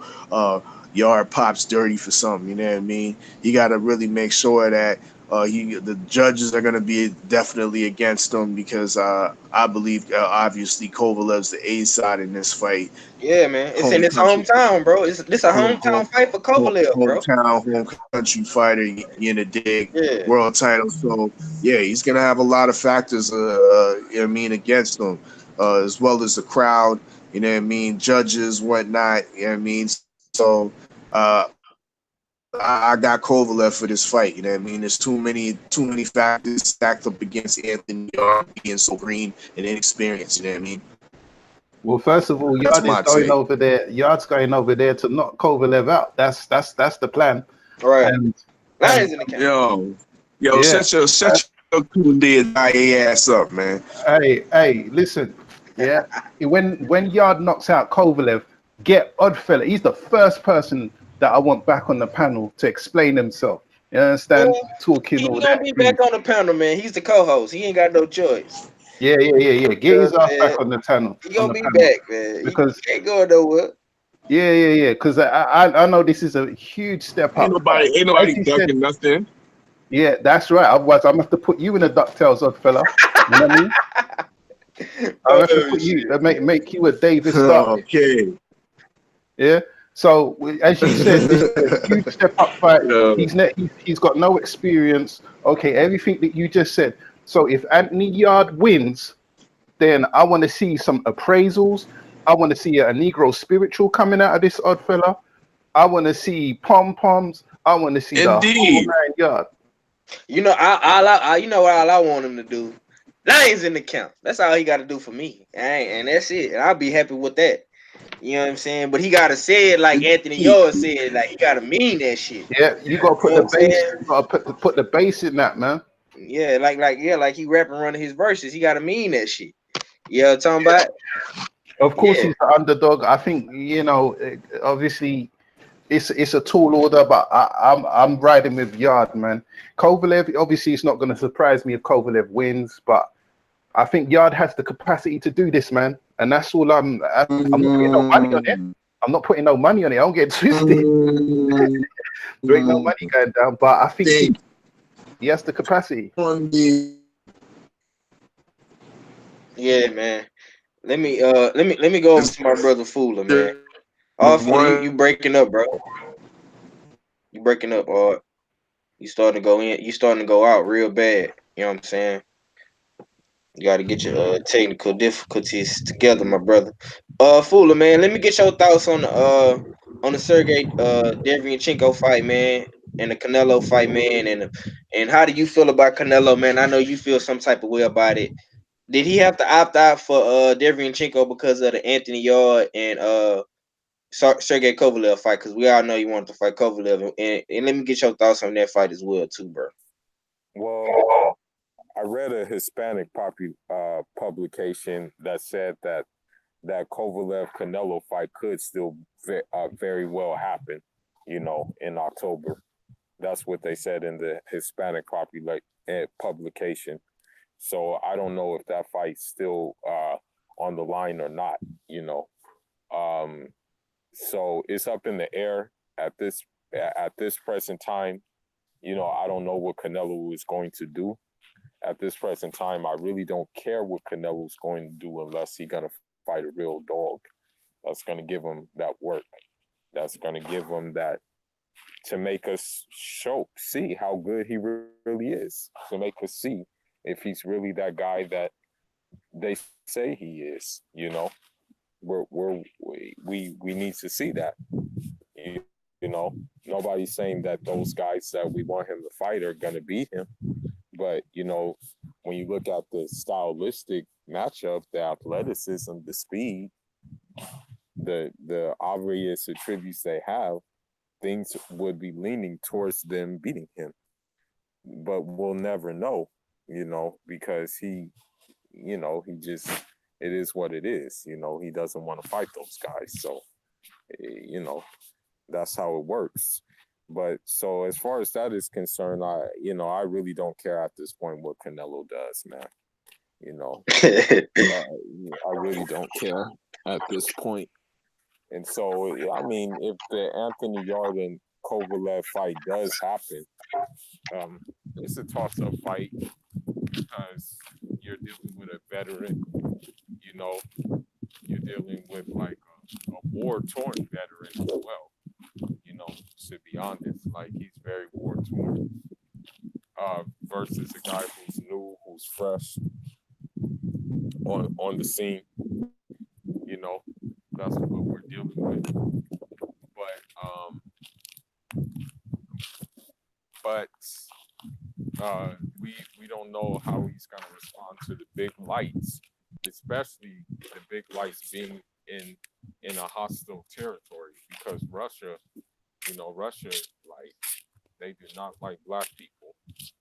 yard pops dirty for something. You know what I mean? You got to really make sure that the judges are going to be definitely against him because I believe obviously Kovalev's the A side in this fight.
Yeah, man. It's in
Home
his
country,
hometown, bro. This a hometown fight for Kovalev, bro.
hometown, home country fighter. You in the dig
Yeah.
world title. So yeah, he's going to have a lot of factors. You know what I mean, against him, as well as the crowd. You know what I mean, judges, whatnot. You know what I mean. So I got Kovalev for this fight. You know what I mean? There's too many factors stacked up against Anthony Yarde being so green and inexperienced. You know what I mean?
Well, first of all,
That's
Yard is
my
going
take.
over there. Yard's going over there to knock Kovalev out. That's the plan.
All right.
And
Lions in the count.
Yo,
yeah,
shut your cool dead ass up, man.
hey, listen, yeah. When Yard knocks out Kovalev, get Oddfella. He's the first person that I want back on the panel to explain himself. You understand?
Well,
Talking
he
all
gonna
that.
be back on the panel, man. He's the co-host. He ain't got no choice.
Yeah.
You
Get
know
his
what I'm
ass
saying?
back on the panel.
He
On
gonna
the
be
panel
back, man. He
because
ain't going nowhere.
yeah. Because I know this is a huge step
Ain't
up.
nobody, ain't
As
nobody
you said,
ducking nothing.
yeah, that's right. Otherwise, I'm gonna have to put you in a DuckTales, odd fella. You know what I mean? I'll have to
Oh
put you
shit.
make you a David Stark.
Okay.
Yeah. So as you said, this is a huge step up fight.
Uh,
He's got no experience. Okay, everything that you just said. So if Anthony Yard wins, then I want to see some appraisals. I want to see a Negro spiritual coming out of this odd fella. I want to see pom poms. I want to see the whole
indeed.
9 yard.
You know, I you know what all I want him to do? Lions in the count. That's all he got to do for me. And that's it. And I'll be happy with that. You know what I'm saying? But he gotta say it like Anthony Yours said. Like he gotta mean that shit.
Yeah, you got to
You
put
know what
the
I'm
bass.
saying?
You got to put the bass in that, man.
Yeah, like he rapping running his verses. He gotta mean that shit. You know what I'm talking about?
Of course,
Yeah.
he's the underdog. I think obviously it's a tall order, but I'm riding with Yard, man. Kovalev, obviously, it's not going to surprise me if Kovalev wins, but I think Yard has the capacity to do this, man. And that's all I'm not putting no money on it. I'm not putting no money on it. I don't get twisted. There ain't no money going down, but I think he has the capacity.
Yeah, man. Let me go over to my brother Fooler, man. Oh, Fooler, you breaking up, bro. You breaking up, or you starting to go in, you starting to go out real bad. You know what I'm saying? You got to get your technical difficulties together, my brother. Fooler, man, let me get your thoughts on the Sergey Devryanchenko fight, man, and the Canelo fight, man, and how do you feel about Canelo, man? I know you feel some type of way about it. Did he have to opt out for Devryanchenko because of the Anthony Yard and Sergey Kovalev fight? Because we all know you wanted to fight Kovalev, and let me get your thoughts on that fight as well, too, bro.
Well, I read a Hispanic publication that said that Kovalev Canelo fight could still very well happen, in October. That's what they said in the Hispanic publication. So I don't know if that fight's still on the line or not, So it's up in the air at this present time. I don't know what Canelo is going to do at this present time. I really don't care what Canelo's going to do unless he's going to fight a real dog. That's going to give him that work. That's going to give him that to make us see how good he really is. To make us see if he's really that guy that they say he is. We need to see that. No nobody's saying that those guys that we want him to fight are going to beat him. But, you know, when you look at the stylistic matchup, the athleticism, the speed, the obvious attributes they have, things would be leaning towards them beating him. But we'll never know, you know, because he just, it is what it is. You know, he doesn't want to fight those guys. So, you know, that's how it works. But so as far as that is concerned, I really don't care at this point what Canelo does, man. You know, I really don't care at this point. And so, I mean, if the Anthony Yarden Kovalev fight does happen, it's a toss-up fight because you're dealing with a veteran. You know, you're dealing with like a war-torn veteran as well. You know, to be honest, like he's very war-torn. Versus a guy who's new, who's fresh on the scene. You know, that's what we're dealing with. But we don't know how he's gonna respond to the big lights, especially the big lights being in a hostile territory, because Russia, like, they do not like black people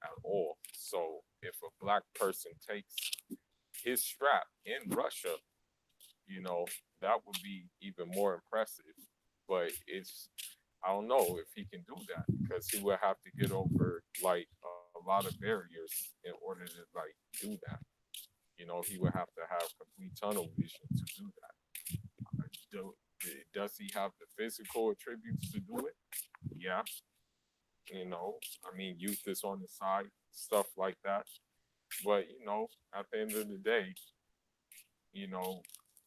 at all. So if a black person takes his strap in Russia, you know, that would be even more impressive. But I don't know if he can do that, because he would have to get over like a lot of barriers in order to like do that. You know, he would have to have complete tunnel vision to do that. Does he have the physical attributes to do it? Yeah. You know, I mean, youth is on the side, stuff like that. But, you know, at the end of the day, you know,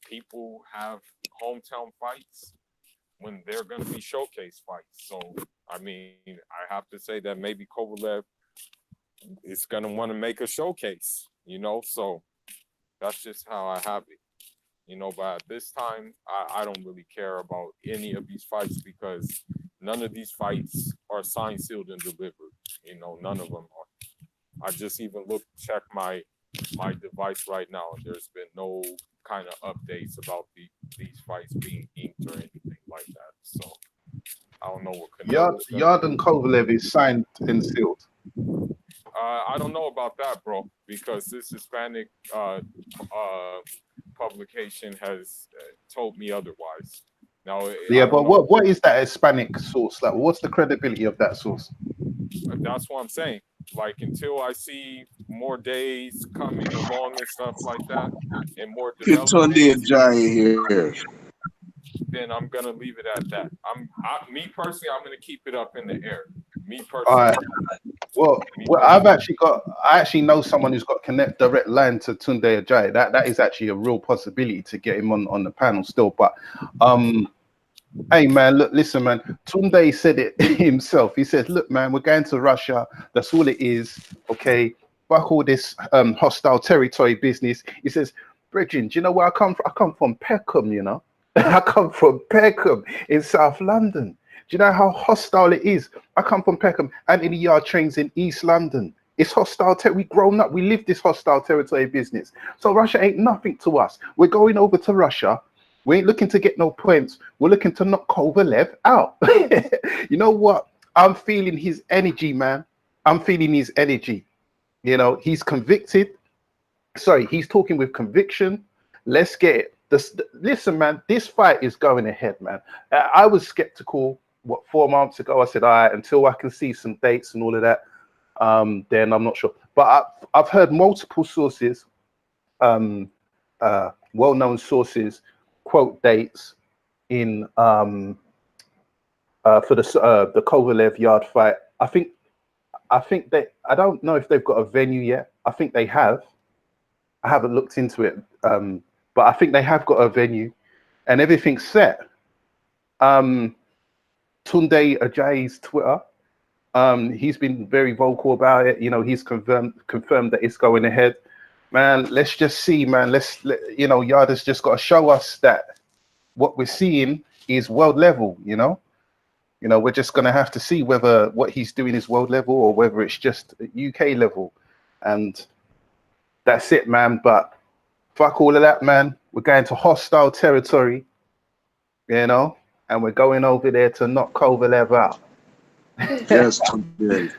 people have hometown fights when they're going to be showcase fights. So, I mean, I have to say that maybe Kovalev is going to want to make a showcase, you know? So that's just how I have it. You know, but at this time, I don't really care about any of these fights, because none of these fights are signed, sealed, and delivered. You know, none of them are. I just even check my device right now, and there's been no kind of updates about these fights being inked or anything like that. So I don't know what
Yarden Kovalev is signed and sealed.
I don't know about that, bro, because this Hispanic publication has told me otherwise. Now,
Yeah, but what is that Hispanic source? Like, what's the credibility of that source?
That's what I'm saying. Like, until I see more days coming along and stuff like that, and more developments,
here.
then I'm gonna leave it at that. Me personally, I'm gonna keep it up in the air. Me personally.
All right. Well, I actually know someone who's got direct line to Tunde Ajayi. That is actually a real possibility to get him on the panel still. But hey man, look, listen, man. Tunde said it himself. He said, "Look, man, we're going to Russia. That's all it is. Okay, fuck all this hostile territory business." He says, "Bridget, do you know where I come from? I come from Peckham, you know. I come from Peckham in South London. Do you know how hostile it is? I come from Peckham. Anthony Yard trains in East London. It's hostile. We grown up. We live this hostile territory business. So Russia ain't nothing to us. We're going over to Russia. We ain't looking to get no points. We're looking to knock Kovalev out." You know what? I'm feeling his energy, man. I'm feeling his energy. You know, he's convicted. Sorry, he's talking with conviction. Let's get it. Listen, man, this fight is going ahead, man. I was skeptical, 4 months ago. I said, all right, until I can see some dates and all of that, then I'm not sure. But I've heard multiple sources, well-known sources, quote dates in for the Kovalev Yard fight. I think I don't know if they've got a venue yet. I think they have. I haven't looked into it, but I think they have got a venue, and everything's set. Tunde Ajayi's Twitter, he's been very vocal about it. You know, he's confirmed that it's going ahead. Man, let's just see, man. Yarda's just got to show us that what we're seeing is world level, you know. You know, we're just going to have to see whether what he's doing is world level or whether it's just UK level. And that's it, man. But fuck all of that, man. We're going to hostile territory, you know, and we're going over there to knock Kovalev out.
Yes, Tunde.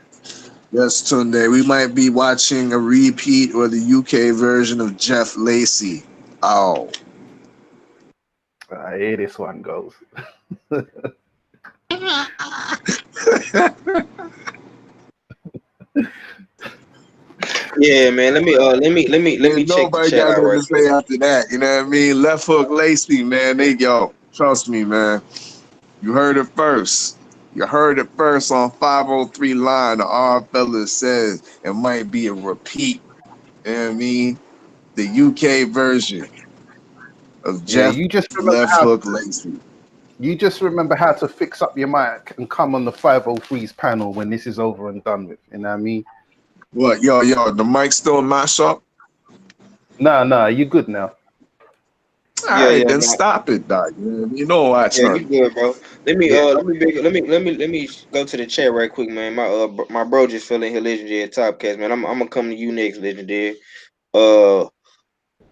Yes, Tunde. We might be watching a repeat or the UK version of Jeff Lacey. Oh.
Here this one goes.
Yeah, man. Let me check the
Nobody
chat
got
out
nothing
right
to
quick.
say after that. You know what I mean? Left hook Lacey, man. Trust me, man. You heard it first. You heard it first on 503 line. The R fellas says it might be a repeat. You know what I mean? The UK version of
Yeah,
Jeff Left Hook Lacey.
you just remember how to fix up your mic and come on the 503's panel when this is over and done with. You know what I mean?
What, yo, the mic still mash up?
Nah, you good now.
All right, then stop it, Doc. You know watch
Yeah, you
nothing.
good, bro. Let me go to the chat right quick, man. My bro just fell in here, legendary Topcast, man. I'm gonna come to you next, legendary.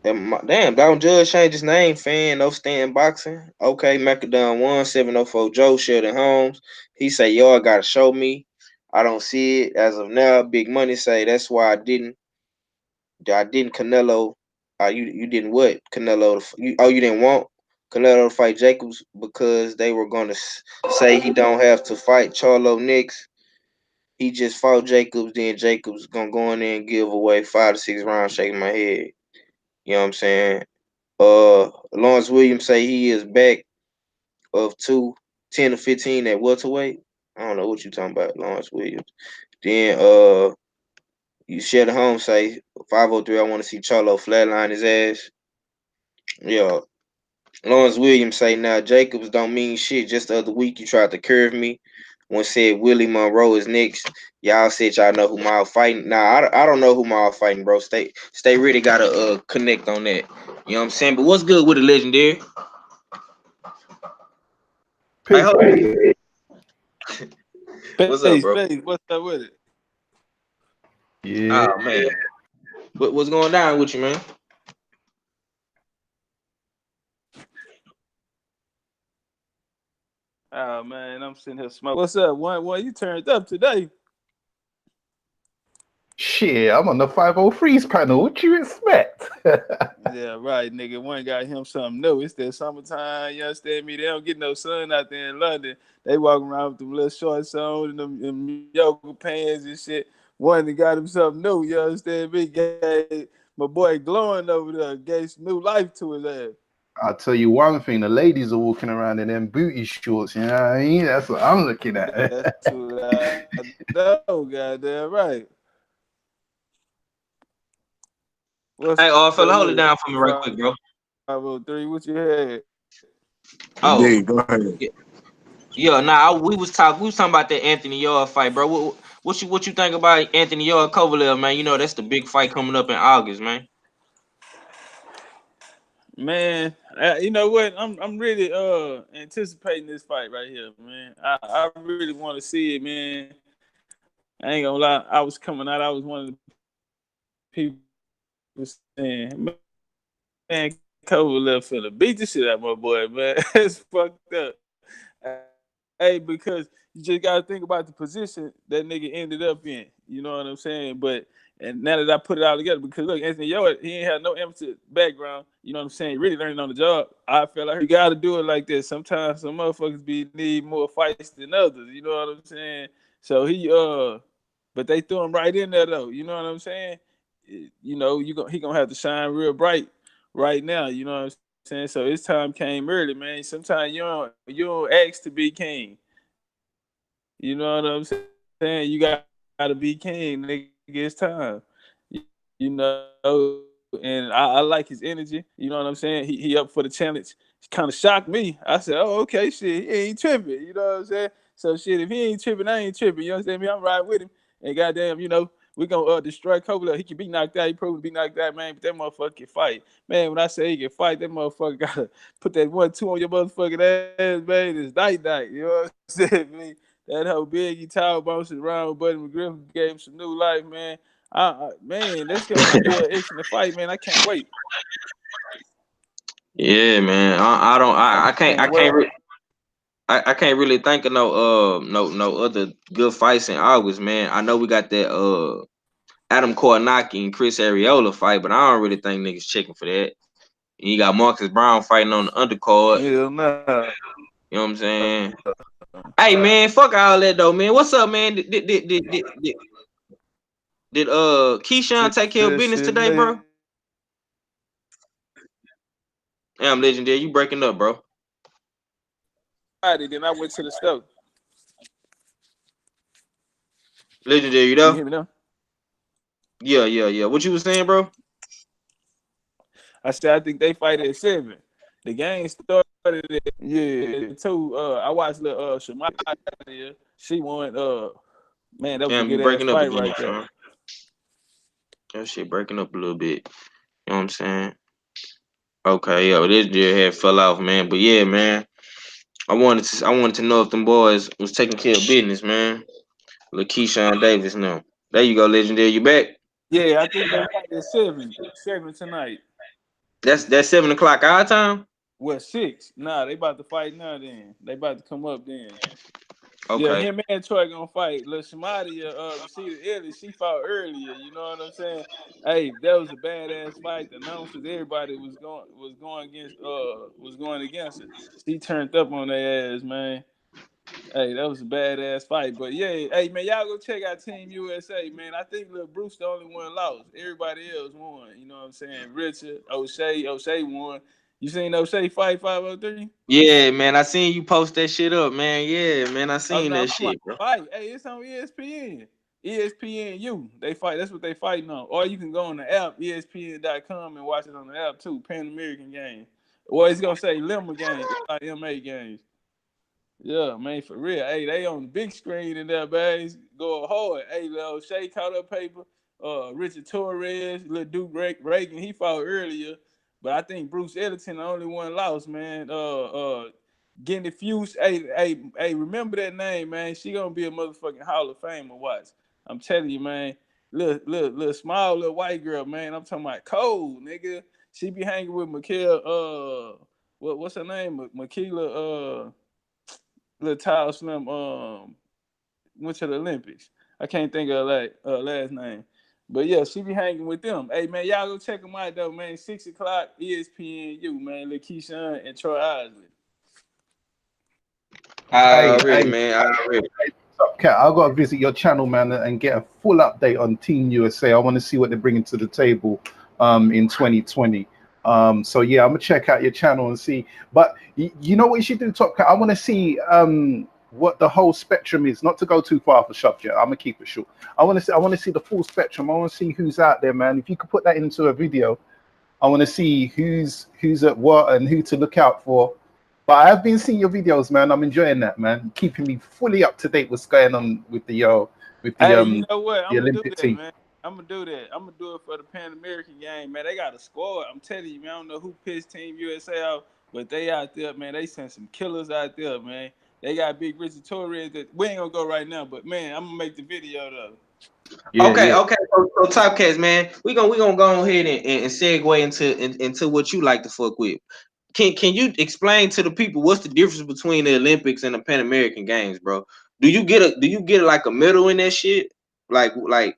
Damn, Don Judge changed his name. Fan, no stand boxing. Okay, Macadon 1704 Joe Sheldon Holmes. He say y'all gotta show me. I don't see it as of now. Big Money say that's why I didn't Canelo. You didn't what Canelo? You didn't want Canelo to fight Jacobs because they were going to say he don't have to fight Charlo next. He just fought Jacobs, then Jacobs gonna go in there and give away 5 to 6 rounds. Shaking my head. You know what I'm saying? Lawrence Williams say he is back of 10 to 15 at welterweight. I don't know what you talking about, Lawrence Williams. Then you Sheldon Holmes say 503. I want to see Charlo flatline his ass. Yeah. Lawrence Williams say now Jacobs don't mean shit. Just the other week you tried to curve me. One said Willie Monroe is next. Y'all said y'all know who Mile fighting. Nah, I don't know who Mile fighting, bro. Stay ready. Gotta connect on that. You know what I'm saying? But what's good with the legendary?
Peace,
What's up, bro?
What's up with it?
Yeah.
Oh man. What's going down with you, man?
Oh man, I'm sitting here smoking. What's up? One, you turned up today.
Shit, I'm on the 503's panel. What you expect?
Yeah, right, nigga. One got him something new. It's that summertime. You understand me? They don't get no sun out there in London. They walking around with them little shorts on and them yoga pants and shit. One that got him something new. You understand me? Gave my boy glowing over there. Gave some new life to his ass.
I'll tell you one thing, the ladies are walking around in them booty shorts, you know what I mean? That's what I'm looking at.
That's what I know, goddamn right.
Hey, fella, hold it down for me right quick, bro.
503, what you had?
Oh, go ahead.
Yeah, nah, we was talking about that Anthony Yarde fight, bro. What you think about Anthony Yarde Kovalev, man? You know that's the big fight coming up in August, man.
Man, you know what? I'm really anticipating this fight right here, man. I really want to see it, man. I ain't gonna lie. I was coming out. I was one of the people saying, man, Kovalev finna beat the shit out of my boy, man. It's fucked up. Hey, because you just gotta think about the position that nigga ended up in. You know what I'm saying? And now that I put it all together, because look, Anthony Yarde, he ain't had no amateur background. You know what I'm saying? He really learning on the job. I feel like you got to do it like this. Sometimes some motherfuckers need more fights than others. You know what I'm saying? So but they threw him right in there though. You know what I'm saying? You know, he gonna have to shine real bright right now. You know what I'm saying? So his time came early, man. Sometimes you don't ask to be king. You know what I'm saying? You got to be king, nigga. It's time. You know, and I like his energy. You know what I'm saying? He up for the challenge. It kind of shocked me. I said, oh, okay, shit, he ain't tripping. You know what I'm saying? So shit, if he ain't tripping, I ain't tripping. You understand me? I'm riding with him. And goddamn, you know, We gonna destroy Kobe. He can be knocked out. He probably be knocked out, man. But that motherfucker can fight, man. When I say he can fight, that motherfucker gotta put that 1-2 on your motherfucking ass, man. It's night. You know what I'm saying, man? That whole big, he tall, bouncing around with Buddy McGriff gave him some new life, man. Man, that's gonna be an excellent fight, man. I can't wait.
Yeah, man.
Can't wait.
I can't really think of no other good fights in August, man. I know we got that Adam Koronaki and Chris Arreola fight, but I don't really think niggas checking for that. And you got Marcus Brown fighting on the undercard.
Hell no.
You know what I'm saying? Hey man, fuck all that though, man. What's up, man? Did Keyshawn take care of business
Shit,
today,
man.
bro? Damn, legendary, you breaking up, bro.
Then I went to the store.
Legendary, you
Can you
there?
hear me now?
Yeah. What you was saying, bro?
I said I think they fight at 7. The game started at 2. I watched the Shamaya. She won. Man, that was a
Damn, you
good ass
breaking up
fight
again,
right there.
son. That shit breaking up a little bit. You know what I'm saying? Okay, yeah, this deal had fell off, man. But yeah, man. I wanted to know if them boys was taking care of business, man. Look, Keyshawn Davis now. There you go, legendary. You back?
Yeah, I think they fight at 7. 7 tonight.
That's 7 o'clock our time.
Well, 6. Nah, they about to fight now. Then they about to come up. Then yeah,
Okay.
him and Troy gonna fight. Lil Shamadia, Rashida Ellis, she fought earlier. You know what I'm saying? Hey, that was a badass fight. The announcers, everybody was going against it. She turned up on their ass, man. Hey, that was a badass fight. But yeah, hey man, y'all go check out Team USA, man. I think Lil Bruce the only one lost. Everybody else won. You know what I'm saying? Richard, O'Shea won. You seen O'Shea fight 503?
Yeah, man. I seen you post that shit up, man. Yeah, man. I
Oh
seen
no, I'm
that
talking about
shit, bro.
fight. Hey, it's on ESPN. ESPNU. They fight. That's what they fighting on. Or you can go on the app, ESPN.com, and watch it on the app too. Pan American game. Or it's gonna say Lemma game. It's like MA games. Yeah, man, for real. Hey, they on the big screen in there, man. Go hard. Hey, little Shay caught up paper. Richard Torres, little Duke Reagan, he fought earlier. But I think Bruce Ellington the only one lost, man. Getting the fuse. Hey, remember that name, man. She gonna be a motherfucking Hall of Famer. Watch. I'm telling you, man. Little small little white girl, man. I'm talking about cold, nigga. She be hanging with Mikhail, what's her name? Makila, little tall slim went to the Olympics. I can't think of last name. But yeah, she be hanging with them. Hey man, y'all go check them out though, man. 6 o'clock, ESPNU, man. Lil Keyshawn and Troy Isley.
Hey,
Man. Already.
Cat, I gotta visit your channel, man, and get a full update on Team USA. I want to see what they're bringing to the table in 2020. So yeah, I'm gonna check out your channel and see. But you know what you should do, Top Cat? I want to see what the whole spectrum is. Not to go too far for subject. I'm gonna keep it short. I want to see the full spectrum. I want to see who's out there, man. If you could put that into a video, I want to see who's at what and who to look out for. But I have been seeing your videos, man. I'm enjoying that, man. Keeping me fully up to date what's going on with the
Hey, you know what? I'm
the
gonna do
Olympic
that,
team.
man. I'm gonna do that. I'm gonna do it for the Pan American game, man. They got a squad. I'm telling you, man. I don't know who pissed Team USA out, but they out there, man. They sent some killers out there, man. They got big Richard Torres. That we ain't gonna go right now, but man, I'm gonna make the video though.
Yeah,
Okay.
yeah.
So Top Cats, man. We gonna go ahead and segue into what you like to fuck with. Can you explain to the people what's the difference between the Olympics and the Pan American Games, bro? Do you get like a medal in that shit? Like you know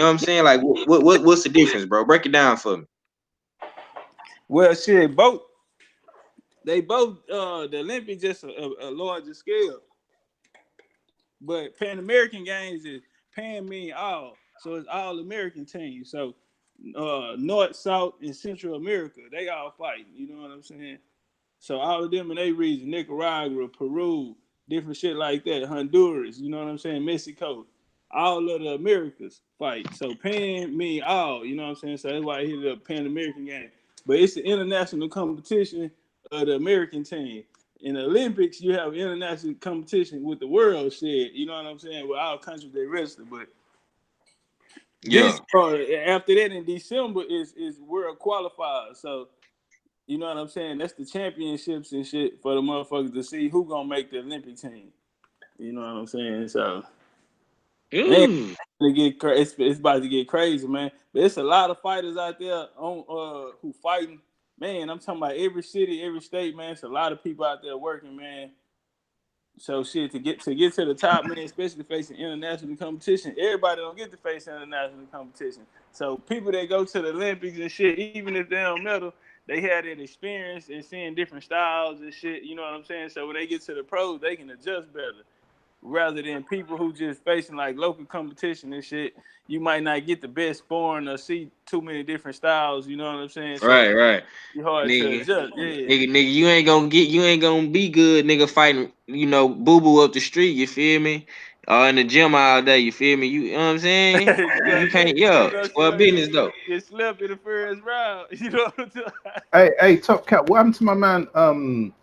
what I'm saying? Like what's the difference, bro? Break it down for me.
Well, shit, they both the Olympics just a larger scale, but Pan American Games is Pan mean all, so it's all American teams. So North, South, and Central America, they all fighting. You know what I'm saying? So all of them in their region, Nicaragua, Peru, different shit like that, Honduras, you know what I'm saying, Mexico, all of the Americas fight. So Pan mean all, you know what I'm saying? So that's why I hit it up Pan American game. But it's the international competition of the American team. In the Olympics, you have international competition with the world shit, you know what I'm saying? With all countries they register, but This after that in December is world qualifiers. So you know what I'm saying? That's the championships and shit for the motherfuckers to see who gonna make the Olympic team. You know what I'm saying? So man, it's about to get crazy, man. But it's a lot of fighters out there on who fighting. Man, I'm talking about every city, every state, man. It's a lot of people out there working, man. So shit to get to the top, man, especially facing international competition. Everybody don't get to face international competition. So people that go to the Olympics and shit, even if they don't medal, they had that experience and seeing different styles and shit. You know what I'm saying? So when they get to the pros, they can adjust better. Rather than people who just facing like local competition and shit, you might not get the best sparring or see too many different styles. You know what I'm saying? So
Right.
it's hard to
Nigga.
adjust. Yeah.
Nigga, you ain't gonna be good, nigga, fighting, boo boo up the street, you feel me? In the gym all day, you feel me? You know what I'm saying? You can't, square business though.
Get slept in the first round. You know what I'm saying?
Hey, Top Cat, what happened to my man?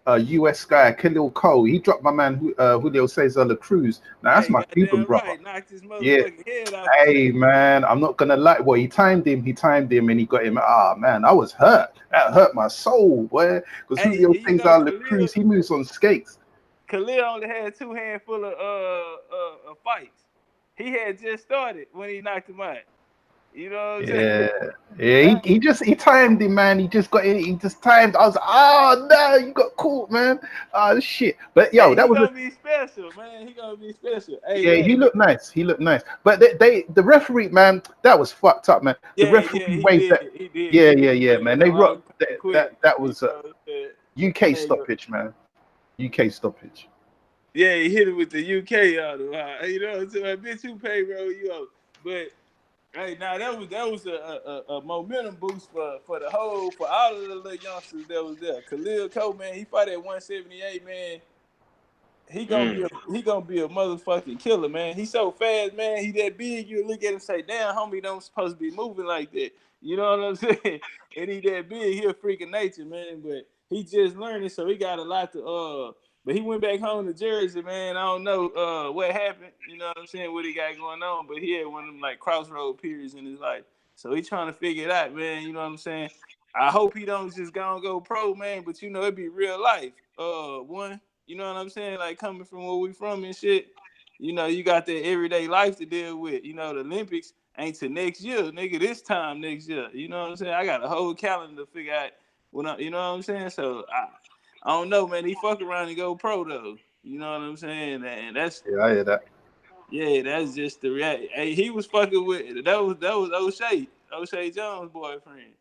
US guy, Khalil Cole. He dropped my man Julio Cesar La Cruz. Now that's my Cuban brother.
Right. Knocked his
Yeah.
motherfucking head off.
Hey man, I'm not gonna lie. Well, he timed him, and he got him. Ah man, I was hurt. That hurt my soul, boy. Because Julio Cesar La Cruz, he moves on skates.
Khalil only had 2 handful of fights. He had just started when he knocked him out. You know what I'm saying?
Yeah. He timed him, man. He just got in. He just timed. I was like, oh no, you got caught, man. Oh shit. But yo, that was
gonna be special, man. He gonna be special. Hey,
yeah, he looked nice. But the referee, man, that was fucked up, man. The referee waved that.
He did.
Yeah, man. They rocked that was UK stoppage, man. UK stoppage.
Yeah, he hit it with the UK out of you know what I'm saying? Bitch, you pay roll you up. But hey, now that was a momentum boost for all of the little youngsters that was there. Khalil Cole, man, he fought at 178, man. He gonna be a motherfucking killer, man. He's so fast, man. He that big. You look at him and say, "Damn, homie, don't supposed to be moving like that." You know what I'm saying? And he that big. He a freak of nature, man. But he just learning, so he got a lot to. But he went back home to Jersey, man. I don't know what happened. You know what I'm saying? What he got going on? But he had one of them like crossroad periods in his life, so he trying to figure it out, man. You know what I'm saying? I hope he don't just go pro, man. But you know, it be real life. One. You know what I'm saying? Like coming from where we from and shit, you know, you got that everyday life to deal with. You know, the Olympics ain't till next year, nigga. This time next year. You know what I'm saying? I got a whole calendar to figure out you know what I'm saying? So I don't know, man. He fuck around and go pro though. You know what I'm saying? And that's
I hear that.
Yeah, that's just the reality. Hey, he was fucking with that was O'Shea Jones' boyfriend.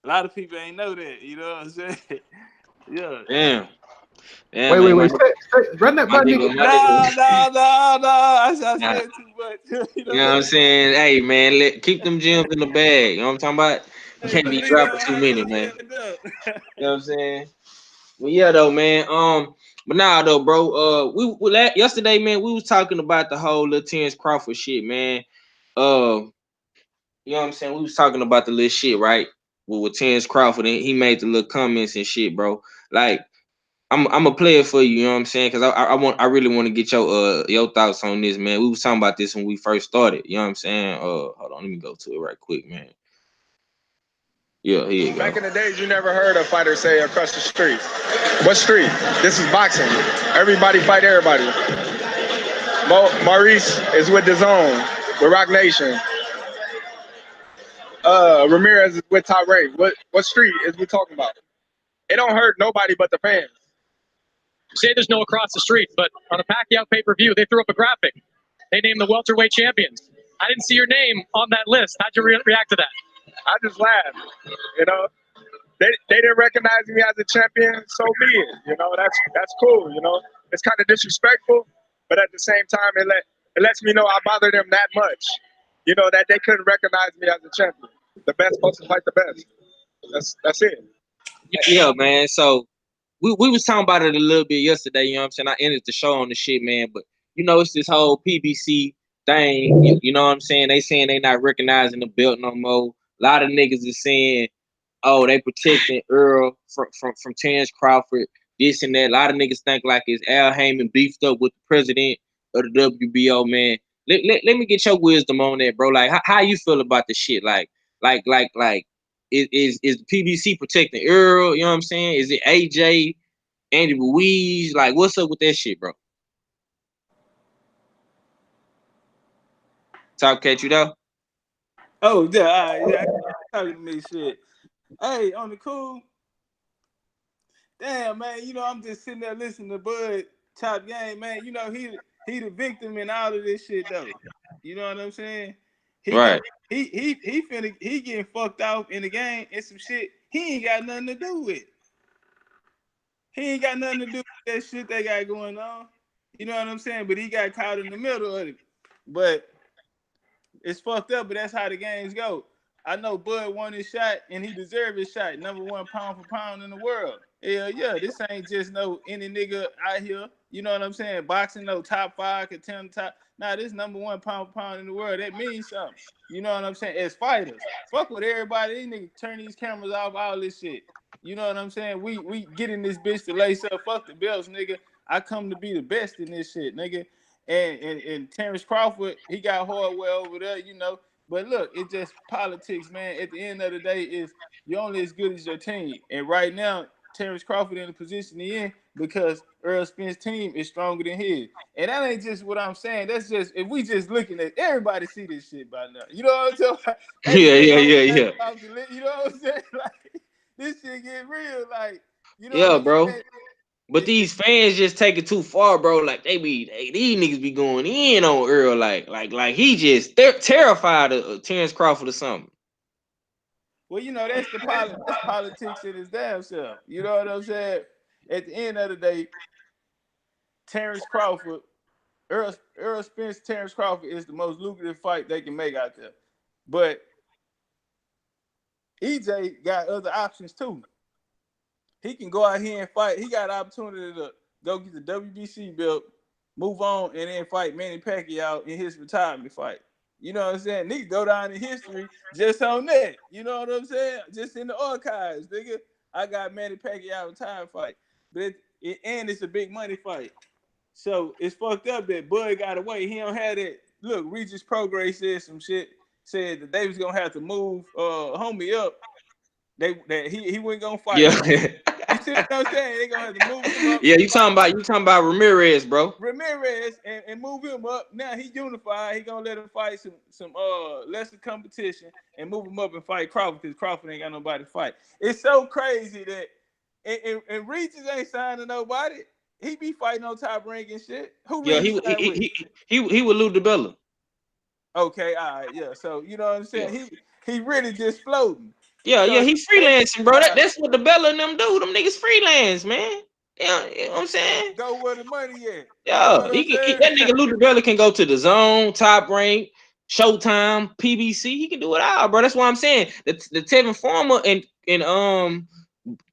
A lot of people ain't know that. You know what I'm saying? Yeah.
Damn.
Wait. Run that by nigga.
No. I said too much.
You know what I'm saying? Hey, man, keep them gems in the bag. You know what I'm talking about? You can't be dropping too many, man. You know what I'm saying? Well, yeah, though, man. But nah, though, bro. We yesterday, man, we was talking about the whole little Terrence Crawford shit, man. You know what I'm saying? We was talking about the little shit, right? With Terrence Crawford, and he made the little comments and shit, bro. Like, I'm a player for you know what I'm saying? Because I really want to get your thoughts on this, man. We was talking about this when we first started. You know what I'm saying? Hold on, let me go to it right quick, man. Yeah, here you go.
Back in the days, you never heard a fighter say across the street. What street? This is boxing. Everybody fight everybody. Maurice is with DAZN, with Rock Nation. Ramirez is with Top Rank. What street is we talking about? It don't hurt nobody but the fans.
Say there's no across the street, but on a Pacquiao pay-per-view, they threw up a graphic. They named the welterweight champions. I didn't see your name on that list. How'd you react to that?
I just laughed. You know, they didn't recognize me as a champion, so be it. You know, that's cool. You know, it's kind of disrespectful, but at the same time, it lets me know I bother them that much. You know, that they couldn't recognize me as a champion. The best supposed to fight the best. That's it.
Yeah, man. So we was talking about it a little bit yesterday. You know what I'm saying? I ended the show on the shit, man. But you know, it's this whole PBC thing. You know what I'm saying? They saying they not recognizing the belt no more. A lot of niggas is saying, oh, they protecting Earl from Terrence Crawford, this and that. A lot of niggas think like it's Al Heyman beefed up with the president of the WBO, man. Let me get your wisdom on that, bro. Like, how you feel about the shit? Like, is the PBC protecting Earl? You know what I'm saying? Is it AJ, Andy Ruiz? Like, what's up with that shit, bro? Top Cat, you know?
Oh yeah, yeah. Talking to me shit. Hey, on the cool. Damn, man. You know, I'm just sitting there listening to Bud Top Game, man. You know, he the victim in all of this shit though. You know what I'm saying? He got
Right.
he getting fucked off in the game and some shit he ain't got nothing to do with. He ain't got nothing to do with that shit they got going on. You know what I'm saying? But he got caught in the middle of it. But it's fucked up, but that's how the games go. I know Bud won his shot and he deserved his shot. Number 1 pound for pound in the world. Hell yeah, this ain't just no any nigga out here. You know what I'm saying? Boxing no top 5 contender top. Nah, this number 1 pound for pound in the world. That means something. You know what I'm saying? As fighters, fuck with everybody. These niggas turn these cameras off, all this shit. You know what I'm saying? We get in this bitch to lace up. Fuck the belts, nigga. I come to be the best in this shit, nigga. And Terrence Crawford, he got Hardware over there, you know. But look, it's just politics, man. At the end of the day, is you're only as good as your team. And right now, Terrence Crawford in the position he in because Earl Spence' team is stronger than his. And that ain't just what I'm saying. That's just if we just looking at everybody see this shit by now. You know what I'm saying?
Yeah.
You know what I'm saying? Like this shit get real. Like, you know
Yeah,
what I'm
bro.
saying?
But these fans just take it too far, bro. Like these niggas be going in on Earl, like he just they're terrified of Terrence Crawford or something.
Well, you know, that's politics in his damn self. You know what I'm saying? At the end of the day, Terrence Crawford, Earl Spence, Terrence Crawford is the most lucrative fight they can make out there. But EJ got other options too. He can go out here and fight. He got an opportunity to go get the WBC belt, move on, and then fight Manny Pacquiao in his retirement fight. You know what I'm saying? Nigga go down in history just on that. You know what I'm saying? Just in the archives, nigga. I got Manny Pacquiao retirement fight. But and it's a big money fight. So it's fucked up that Bud got away. He don't have that. Look, Regis Prograis said some shit, said that they was gonna have to move homie up. That he wasn't gonna fight.
Yeah.
You see what I'm saying? They gonna have to move him up.
Yeah, you talking about Ramirez, bro.
Ramirez and move him up. Now he unified. He gonna let him fight some lesser competition and move him up and fight Crawford because Crawford ain't got nobody to fight. It's so crazy that and Regis ain't signing nobody. He be fighting on Top Rank and shit. Who
Yeah,
Regis signed with?
he would Lou DiBella.
Okay, all right, yeah. So you know what I'm saying?
Yeah.
He really just floating.
Yeah,
So
he's freelancing, bro. That's what DiBella and them do. Them niggas freelance, man. Yeah, you know what I'm saying?
go where the money at.
Yeah,
You know what I'm saying?
that nigga Lou DiBella can go to the Zone, Top Rank, Showtime, PBC. He can do it all, bro. That's what I'm saying. The Tevin Farmer and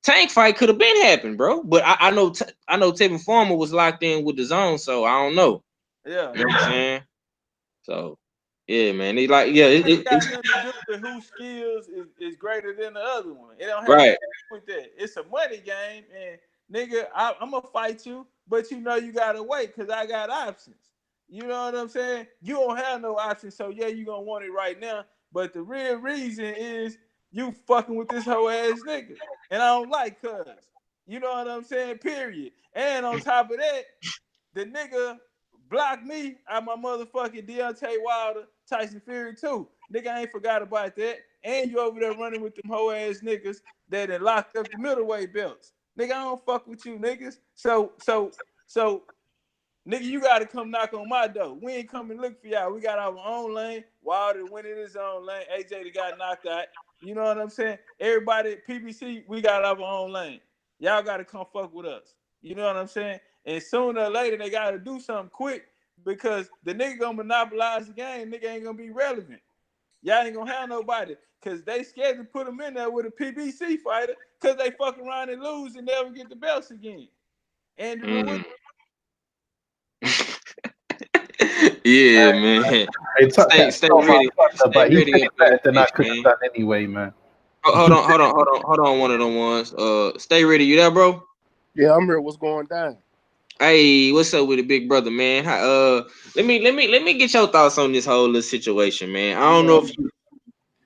Tank fight could have been happened, bro. But I know Tevin Farmer was locked in with the Zone, so I don't know.
Yeah.
You know what I'm saying? So yeah, man. He like
It got nothing to do with whose skills is greater than the other one. It don't have
right.
nothing to do with that. It's a money game, and nigga, I'm gonna fight you, but you know you gotta wait because I got options. You know what I'm saying? You don't have no options, so yeah, you gonna want it right now. But the real reason is you fucking with this hoe ass nigga, and I don't like cuz. You know what I'm saying? Period. And on top of that, the nigga blocked me out my motherfucking Deontay Wilder, Tyson Fury too. Nigga, I ain't forgot about that. And you over there running with them hoe ass niggas that had locked up the middleweight belts. Nigga, I don't fuck with you niggas. So, nigga, you gotta come knock on my door. We ain't coming to look for y'all. We got our own lane. Wilder went in his own lane. AJ that got knocked out. You know what I'm saying? Everybody at PBC, we got our own lane. Y'all gotta come fuck with us. You know what I'm saying? And sooner or later, they got to do something quick because the nigga going to monopolize the game. Nigga ain't going to be relevant. Y'all ain't going to have nobody because they scared to put him in there with a PBC fighter because they fuck around and lose and never get the belts again. Andrew
Yeah, man. Stay ready. Stay ready up
better than I
bitch,
could have done anyway, man.
Hold on, one of them ones. Stay ready. You there, bro?
Yeah, I'm here. What's going down?
Hey, what's up with it, big brother, man? Let me get your thoughts on this whole little situation, man. I don't know
Well,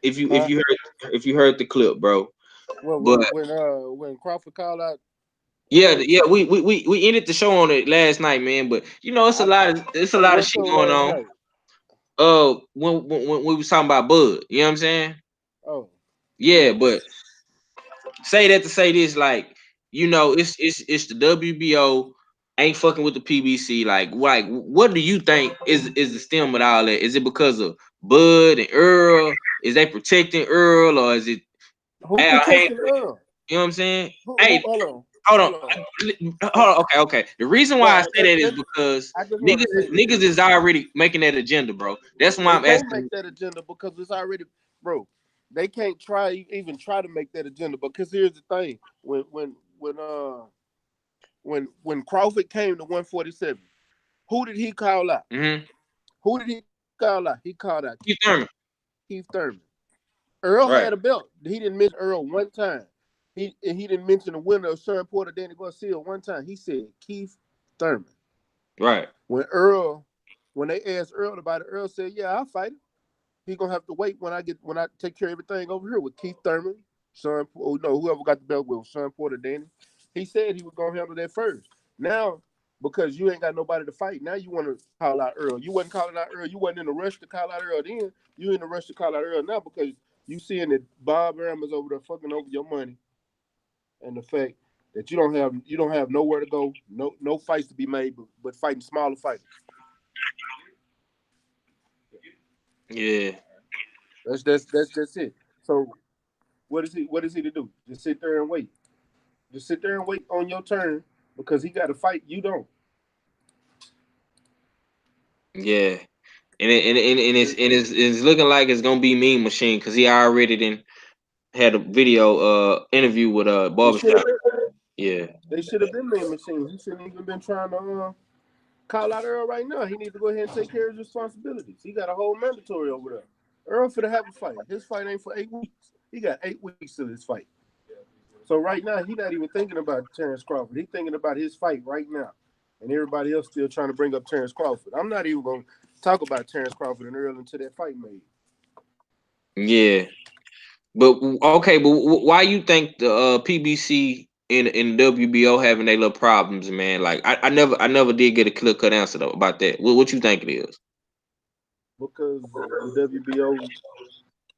if
huh?
you heard the clip, bro.
Well,
But
when Crawford called out
yeah,
Floyd,
yeah, we ended the show on it last night, man. But you know,
I
it's a lot of
what
shit
show
going
last
on.
night?
When we was talking about Bud, you know what I'm saying?
Oh,
Yeah,
yeah.
but say that to say this, like, you know, it's the WBO ain't fucking with the PBC. Like, what do you think is the stem of all that? Is it because of Bud and Earl? Is they protecting Earl, or is it
Who
Al Haymon?
protecting Earl?
You know what I'm saying?
Who?
Hey,
Hold on,
hold on,
hold on.
hold on. Okay, okay. The reason why I say that is
Let,
because
I just want
niggas
to say this.
niggas is already making that agenda, bro. That's why
They
I'm
can't
asking.
make that agenda because it's already, bro. They can't even try to make that agenda because here's the thing: when Crawford came to 147, who did he call out?
Mm-hmm.
Who did he call out? He called out
Keith Thurman.
Keith Thurman. Earl had
Right.
a belt. He didn't mention Earl one time. He didn't mention the winner of Sharon Porter, Danny Garcia one time. He said Keith Thurman.
Right.
When they asked Earl about it, Earl said, "Yeah, I'll fight him. He gonna have to wait when I take care of everything over here with Keith Thurman, whoever got the belt with Sharon Porter, Danny." He said he was gonna handle that first. Now, because you ain't got nobody to fight, now you want to call out Earl. You wasn't calling out Earl. You wasn't in a rush to call out Earl then. You in a rush to call out Earl now because you seeing that Bob Arum is over there fucking over your money and the fact that you don't have nowhere to go, no fights to be made, but fighting smaller fighters.
Yeah.
That's it. So what is he to do? Just sit there and wait. Just sit there and wait on your turn because he got to fight. You don't.
Yeah. And it's looking like it's gonna be Mean Machine because he already had a video interview with
They should
Barbershop.
have been.
Yeah.
They should have been made machines. He shouldn't even been trying to call out Earl right now. He needs to go ahead and take care of his responsibilities. He got a whole mandatory over there. Earl finna have a fight. His fight ain't for 8 weeks. He got 8 weeks to this fight. So right now, he not even thinking about Terrence Crawford. He thinking about his fight right now. And everybody else still trying to bring up Terrence Crawford. I'm not even going to talk about Terrence Crawford and Earl until that fight made.
Yeah. But okay, but why you think the PBC in WBO having their little problems, man? Like I never did get a clear cut answer though about that. What you think it is?
Because the WBO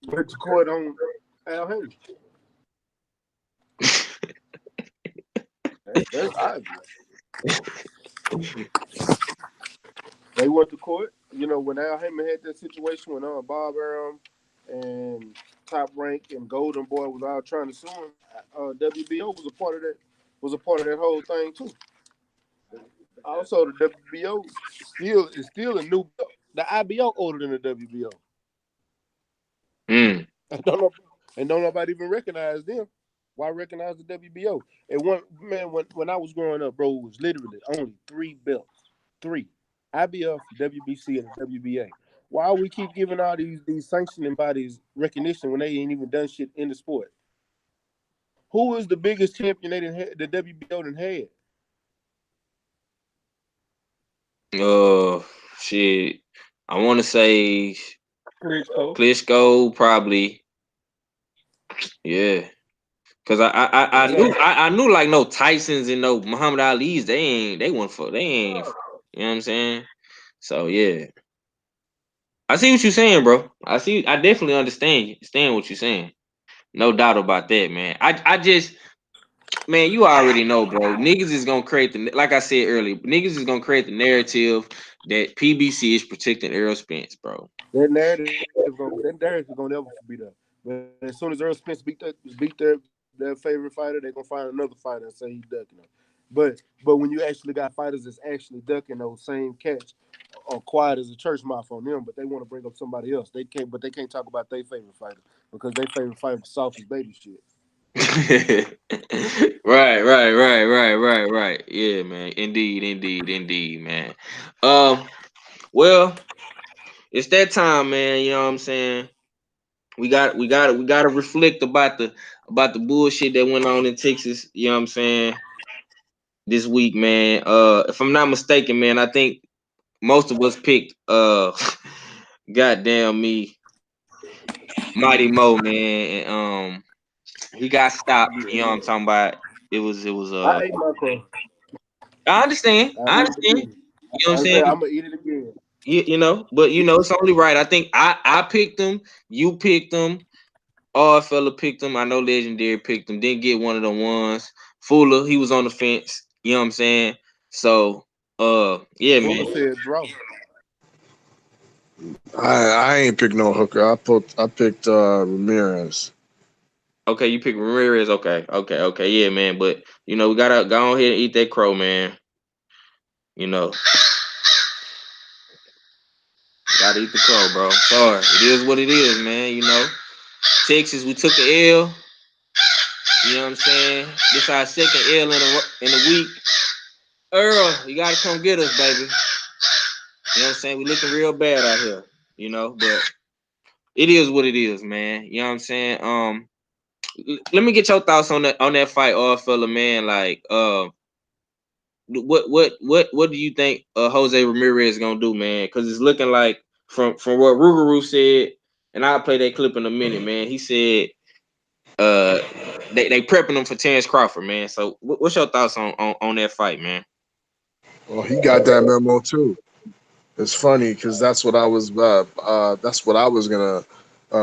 went to court on Al Haymon. That's obvious. They went to court. When Al Haymon had that situation when Bob Arum and Top Rank and Golden Boy was all trying to sue him, WBO was a part of that. Was a part of that whole thing too. Also, the WBO is still a new belt. The IBO older than the WBO.
Mm.
And don't nobody even recognize them. Why recognize the WBO? And one man, when I was growing up, bro, it was literally only three belts. Three. IBF, WBC, and WBA. Why we keep giving all these sanctioning bodies recognition when they ain't even done shit in the sport? Who is the biggest champion the WBO done had?
Uh, shit. I want to say
Klitschko.
Klitschko probably. Yeah. Cause
Exactly.
I knew like no Tysons and no Muhammad Ali's they ain't you know what I'm saying. So yeah, I see what you're saying, bro. I definitely understand what you're saying. No doubt about that, man. I just man, you already know, bro. Niggas is gonna create like I said earlier. Niggas is gonna create the narrative that PBC is protecting Errol Spence, bro.
That narrative gonna never be there. But as soon as Earl Spence beat their favorite fighter, they're gonna find another fighter and say he's ducking them. But when you actually got fighters that's actually ducking those same cats are quiet as a church mouth on them, but they want to bring up somebody else. They can't talk about their favorite fighter because their favorite fighter was soft as baby shit.
Right. Yeah, man. Indeed, man. Um, well, it's that time, man. You know what I'm saying? We got to reflect about the bullshit that went on in Texas. You know what I'm saying? this week, man. If I'm not mistaken, man, I think most of us picked goddamn me, Mighty Mo, man. And, he got stopped. You know what I'm talking about? It was
I ate my crow.
I understand.
I
I
eat it
understand.
again.
You know what I'm
I say
saying?
I'm gonna eat it again.
But it's only right. I think I picked him, you picked him, all fella picked him. I know Legendary picked him. Didn't get one of the ones. Fuller, he was on the fence. You know what I'm saying? So yeah, man.
Fuller said draw.
I ain't picked no hooker. I picked Ramirez.
Okay, you pick Ramirez. Okay, yeah, man. But we gotta go on ahead and eat that crow, man. You know, gotta eat the crow, bro. Sorry, it is what it is, man. Texas, we took the L. You know what I'm saying? This our second L in a week. Earl, you gotta come get us, baby. You know what I'm saying? We looking real bad out here. But it is what it is, man. You know what I'm saying? Let me get your thoughts on that fight, all fella, man. Like, what do you think Jose Ramirez is gonna do, man? Because it's looking like from what Rougarou said, and I'll play that clip in a minute, man. He said they prepping him for Terrence Crawford, man. So what's your thoughts on that fight, man?
Well, he got that memo too. It's funny because that's what I was gonna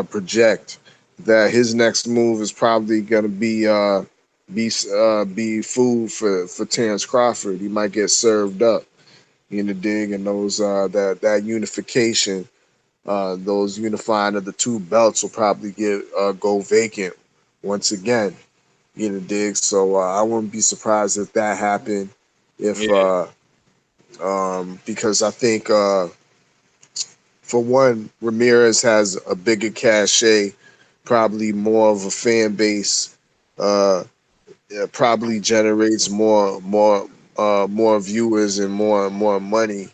project, that his next move is probably gonna be food for Terrence Crawford. He might get served up in the dig, and those that unification, those unifying of the two belts will probably go vacant once again in the dig. So I wouldn't be surprised if that happened. If
Yeah,
Because I think for one, Ramirez has a bigger cachet, probably more of a fan base, uh, probably generates more viewers and more money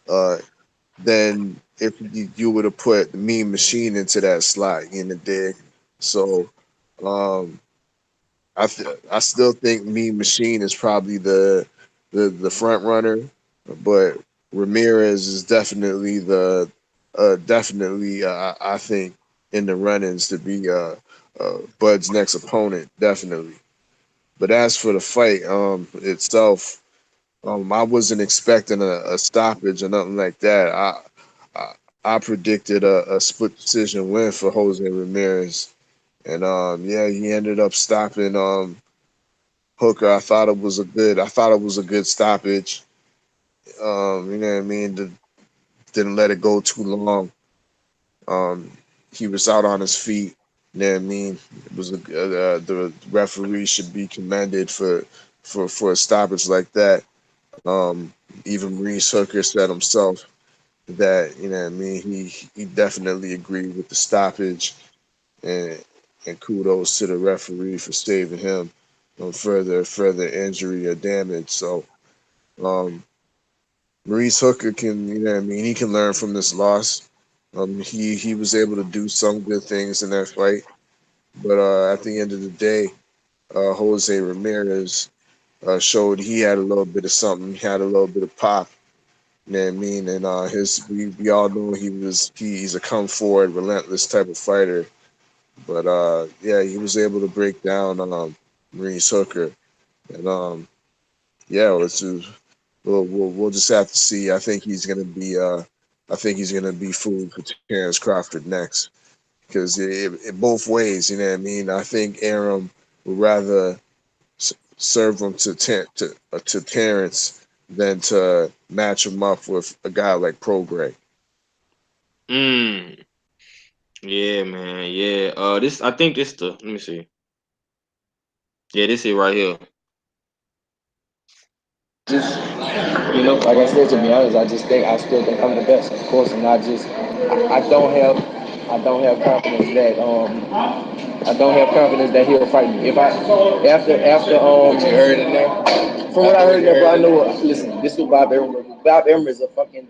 uh, than if you would have put the Mean Machine into that slot in the dig. So um, I still think Mean Machine is probably the front runner, but Ramirez is definitely I think in the run-ins to be Bud's next opponent, definitely. But as for the fight itself, I wasn't expecting a stoppage or nothing like that. I predicted a split decision win for Jose Ramirez, and yeah, he ended up stopping Hooker. I thought it was a good stoppage. You know what I mean? Didn't let it go too long. Um, he was out on his feet. You know what I mean? It was the referee should be commended for a stoppage like that. Um, Even Maurice Hooker said himself that what I mean, he definitely agreed with the stoppage, and kudos to the referee for saving him from further injury or damage. So um, Maurice Hooker can, what I mean, he can learn from this loss. He was able to do some good things in that fight, but at the end of the day, Jose Ramirez showed he had a little bit of something. He had a little bit of pop. You know what I mean? And we all know he's a come forward, relentless type of fighter. But yeah, he was able to break down Maurice Hooker, and yeah, we'll just have to see. I think he's gonna be food for Terrence Crawford next, because it both ways. You know what I mean? I think Aram would rather serve him to Terrence than to match him up with a guy like Prograis.
mm, yeah, man, yeah. This I think this the let me see. Yeah, this it right here.
Just like I said, to be honest, I still think I'm the best, of course, and I don't have confidence that he'll fight me. If I after
What you heard in there?
from what I heard, but I know. Listen, this is Bob Arum. Bob Arum is a fucking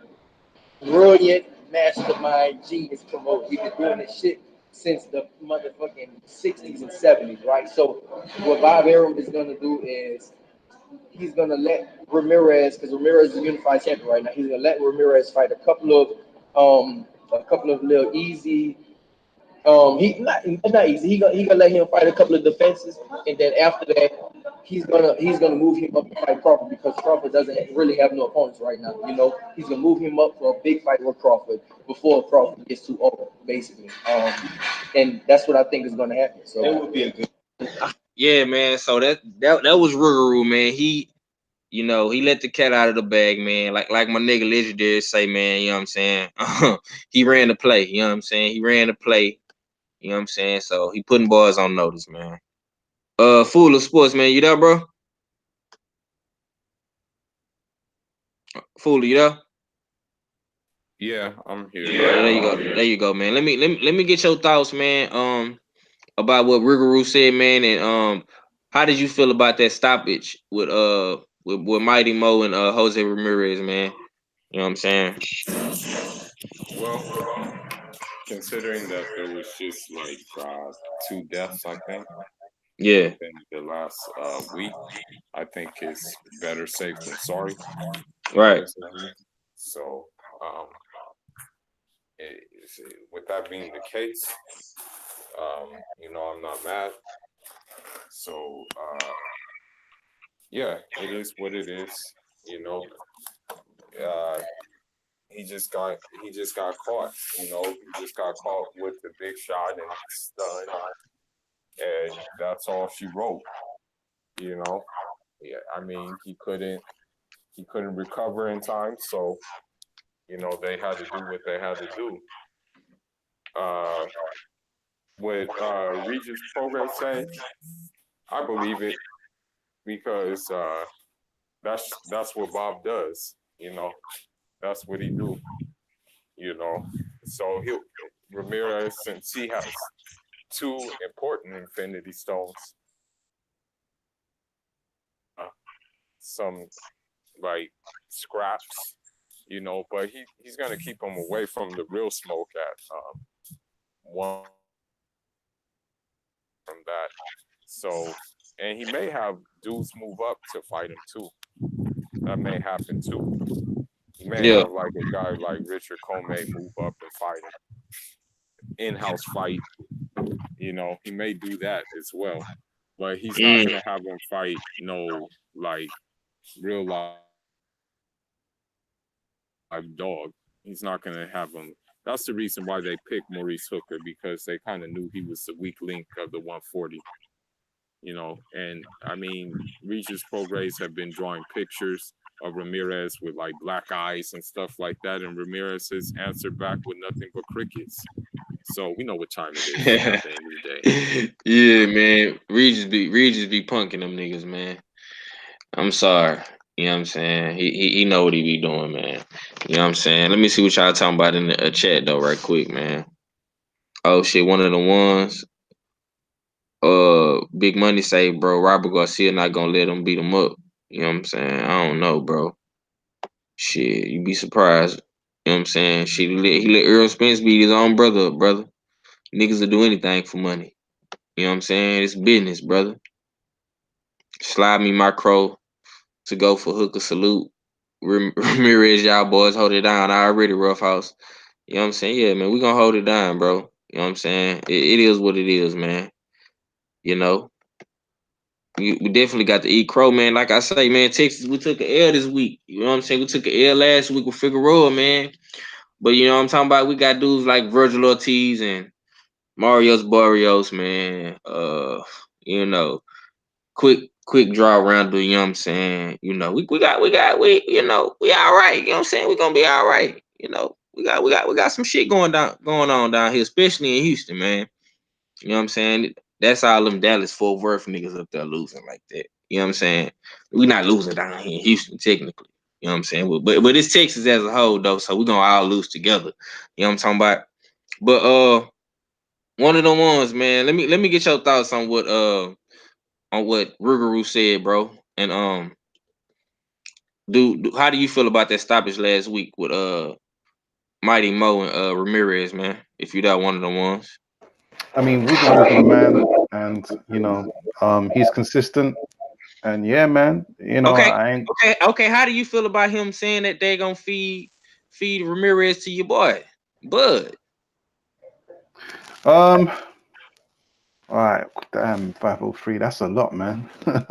brilliant mastermind genius promoter. He's been doing this shit since the motherfucking 60s and 70s, right? So what Bob Arum is gonna do is he's gonna let Ramirez, because Ramirez is a unified champion right now. He's gonna let Ramirez fight a couple of little easy. He not easy. He gonna let him fight a couple of defenses, and then after that, he's gonna move him up to fight Crawford because Crawford doesn't really have no opponents right now. He's gonna move him up for a big fight with Crawford before Crawford gets too old, basically. And that's what I think is gonna happen. So that would be a good.
Yeah, man. So that was Rougarou, man. He let the cat out of the bag, man. Like my nigga Legendary say, man. You know what I'm saying? He ran the play. You know what I'm saying? He ran the play. You know what I'm saying? So he putting boys on notice, man. Fool of Sports, man. You there, bro? Fool, you there?
Yeah, I'm here.
There you go. There you go, man. Let me get your thoughts, man. About what Rougarou said, man, and how did you feel about that stoppage with Mighty Mo and Jose Ramirez, man? You know what I'm saying?
Well, considering that there was just like two deaths, I think,
Yeah.
within the last week, I think it's better safe than sorry,
Right.
basically. So, with that being the case, I'm not mad. So, yeah, it is what it is. Uh, he just got caught. He just got caught with the big shot and stunned, and that's all she wrote. Yeah, I mean he couldn't recover in time, so they had to do what they had to do. Uh, what Regis Progress say, I believe it because that's what Bob does. That's what he do. You know, so he Ramirez, since he has two important Infinity Stones, some like scraps, but he's gonna keep him away from the real smoke at one from that. So, and he may have dudes move up to fight him too. That may happen too. He may
Yeah.
have like a guy like Richard Comey move up and fight him. In-house fight, he may do that as well. But he's not
Mm.
gonna have him fight no like real life dog. He's not gonna have him. That's the reason why they picked Maurice Hooker, because they kind of knew he was the weak link of the 140. And I mean, Regis Prograis have been drawing pictures of Ramirez with like black eyes and stuff like that, and Ramirez has answered back with nothing but crickets. So we know what time it is at the end of the day.
Yeah, man. Regis be punking them niggas, man. I'm sorry. You know what I'm saying? He know what he be doing, man. You know what I'm saying? Let me see what y'all talking about in the chat though, right quick, man. Oh shit, one of the ones. Big Money say, bro, Robert Garcia not gonna let him beat him up. You know what I'm saying? I don't know, bro. Shit, you be surprised. You know what I'm saying? Shit, he let Earl Spence beat his own brother up, brother. Niggas will do anything for money. You know what I'm saying? It's business, brother. Slide me my crow to go for Hooker salute. Ramirez, y'all boys hold it down. I already rough house. You know what I'm saying? Yeah, man, we gonna hold it down, bro. You know what I'm saying? It is what it is, man. You know, we definitely got to eat crow, man. Like I say, man, Texas, we took an L this week. You know what I'm saying? We took an L last week with Figueroa, man. But you know what I'm talking about? We got dudes like Virgil Ortiz and Marios Barrios, man. You know, quick draw around, you know what I'm saying? We all right, you know what I'm saying? We gonna be all right. We got some shit going on down here, especially in Houston, man. You know what I'm saying? That's all them Dallas Fort Worth niggas up there losing like that. You know what I'm saying? We not losing down here in Houston technically. You know what I'm saying? But it's Texas as a whole though, so we gonna all lose together. You know what I'm talking about? But one of the ones, man. Let me get your thoughts on what Rougarou said, bro. And how do you feel about that stoppage last week with Mighty Mo and Ramirez, man? If you that one of the ones.
I mean, Ruger was my man, and he's consistent. And yeah, man, you know,
Okay,
I ain't.
okay. How do you feel about him saying that they gonna feed Ramirez to your boy, Bud?
Um, all right, damn, 503. That's a lot, man. All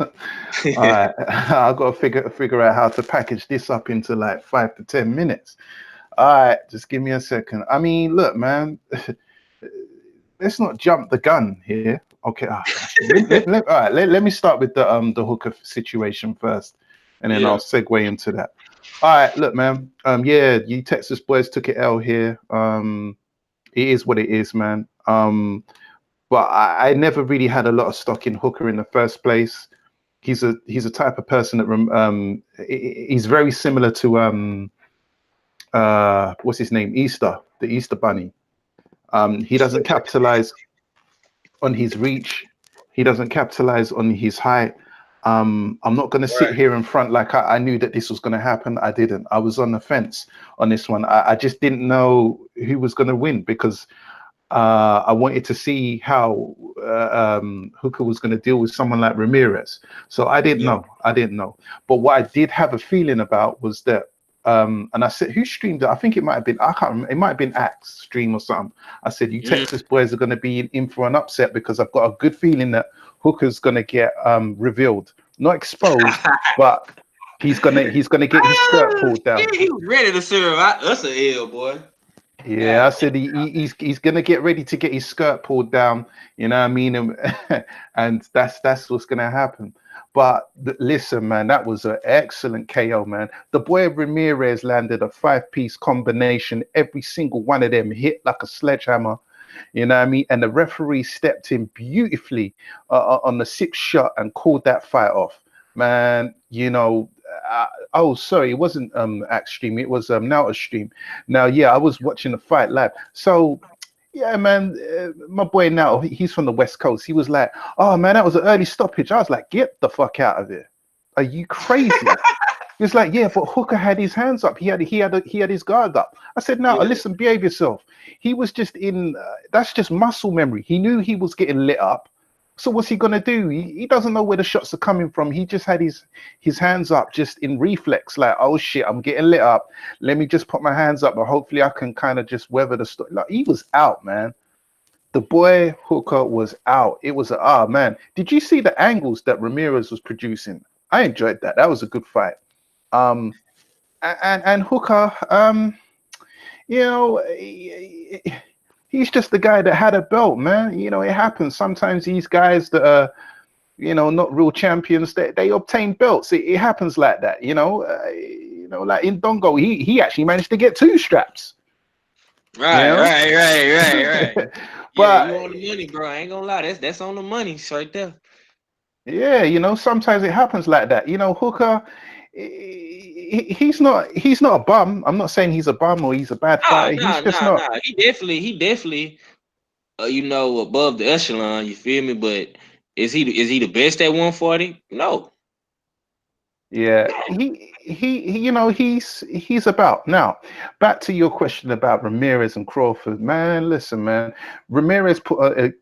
right, I got to figure out how to package this up into like 5 to 10 minutes. All right, just give me a second. I mean, look, man, let's not jump the gun here. Okay, actually, all right, let me start with the hooker situation first, and then I'll
Yeah.
segue into that. All right, look, man. Yeah, you Texas boys took it L here. It is what it is, man. But I never really had a lot of stock in Hooker in the first place. He's a type of person that he's very similar to what's his name, Easter, the Easter Bunny. He doesn't capitalize on his reach. He doesn't capitalize on his height. I'm not going to sit
Right.
here in front like I knew that this was going to happen. I didn't. I was on the fence on this one. I just didn't know who was going to win because I wanted to see how Hooker was going to deal with someone like Ramirez. So I didn't
Yeah.
know. I didn't know. But what I did have a feeling about was that, and I said, who streamed it? I think it might have been, I can't remember. It might have been Axe stream or something. I said, you
Mm.
Texas boys are going to be in for an upset because I've got a good feeling that Hooker's going to get revealed, not exposed, but he's gonna get his skirt
Ah,
pulled down.
yeah, he was ready to serve us a L, boy.
Yeah, I
God.
said he's gonna get ready to get his skirt pulled down. You know what I mean? And that's what's gonna happen. But listen, man, that was an excellent KO, man. The boy Ramirez landed a 5-piece combination. Every single one of them hit like a sledgehammer. You know what I mean? And the referee stepped in beautifully on the 6th shot and called that fight off. Man, you know, oh, sorry, it wasn't Axe Stream, it was Nauta Stream. Now, yeah, I was watching the fight live. So, yeah, man, my boy now, he's from the West Coast. He was like, oh, man, that was an early stoppage. I was like, get the fuck out of here. Are you crazy? He was like, yeah, but Hooker had his hands up. He had his guard up. I said, no,
Yeah.
listen, behave yourself. He was just in. That's just muscle memory. He knew he was getting lit up. So what's he gonna do? He doesn't know where the shots are coming from. He just had his hands up, just in reflex, like, oh shit, I'm getting lit up. Let me just put my hands up, and hopefully I can kind of just weather the storm. Like, he was out, man. The boy Hooker was out. It was man. Did you see the angles that Ramirez was producing? I enjoyed that. That was a good fight. Um, and Hooker, you know, he's just the guy that had a belt, man. You know, it happens. Sometimes these guys that are, you know, not real champions, they obtain belts. It happens like that, you know. Like in Dongo, he actually managed to get 2 straps. You
Right,
know,
right. Yeah,
but
you on the money, bro. I ain't gonna lie. That's on the money right there.
yeah, you know, sometimes it happens like that. You know, Hooker, he's not a bum. I'm not saying he's a bum or he's a bad fighter. He's just not.
Nah. He definitely, you know, above the echelon. You feel me? But is he the best at 140? No.
Yeah, you know, he's about. Now, back to your question about Ramirez and Crawford. Man, listen, man, Ramirez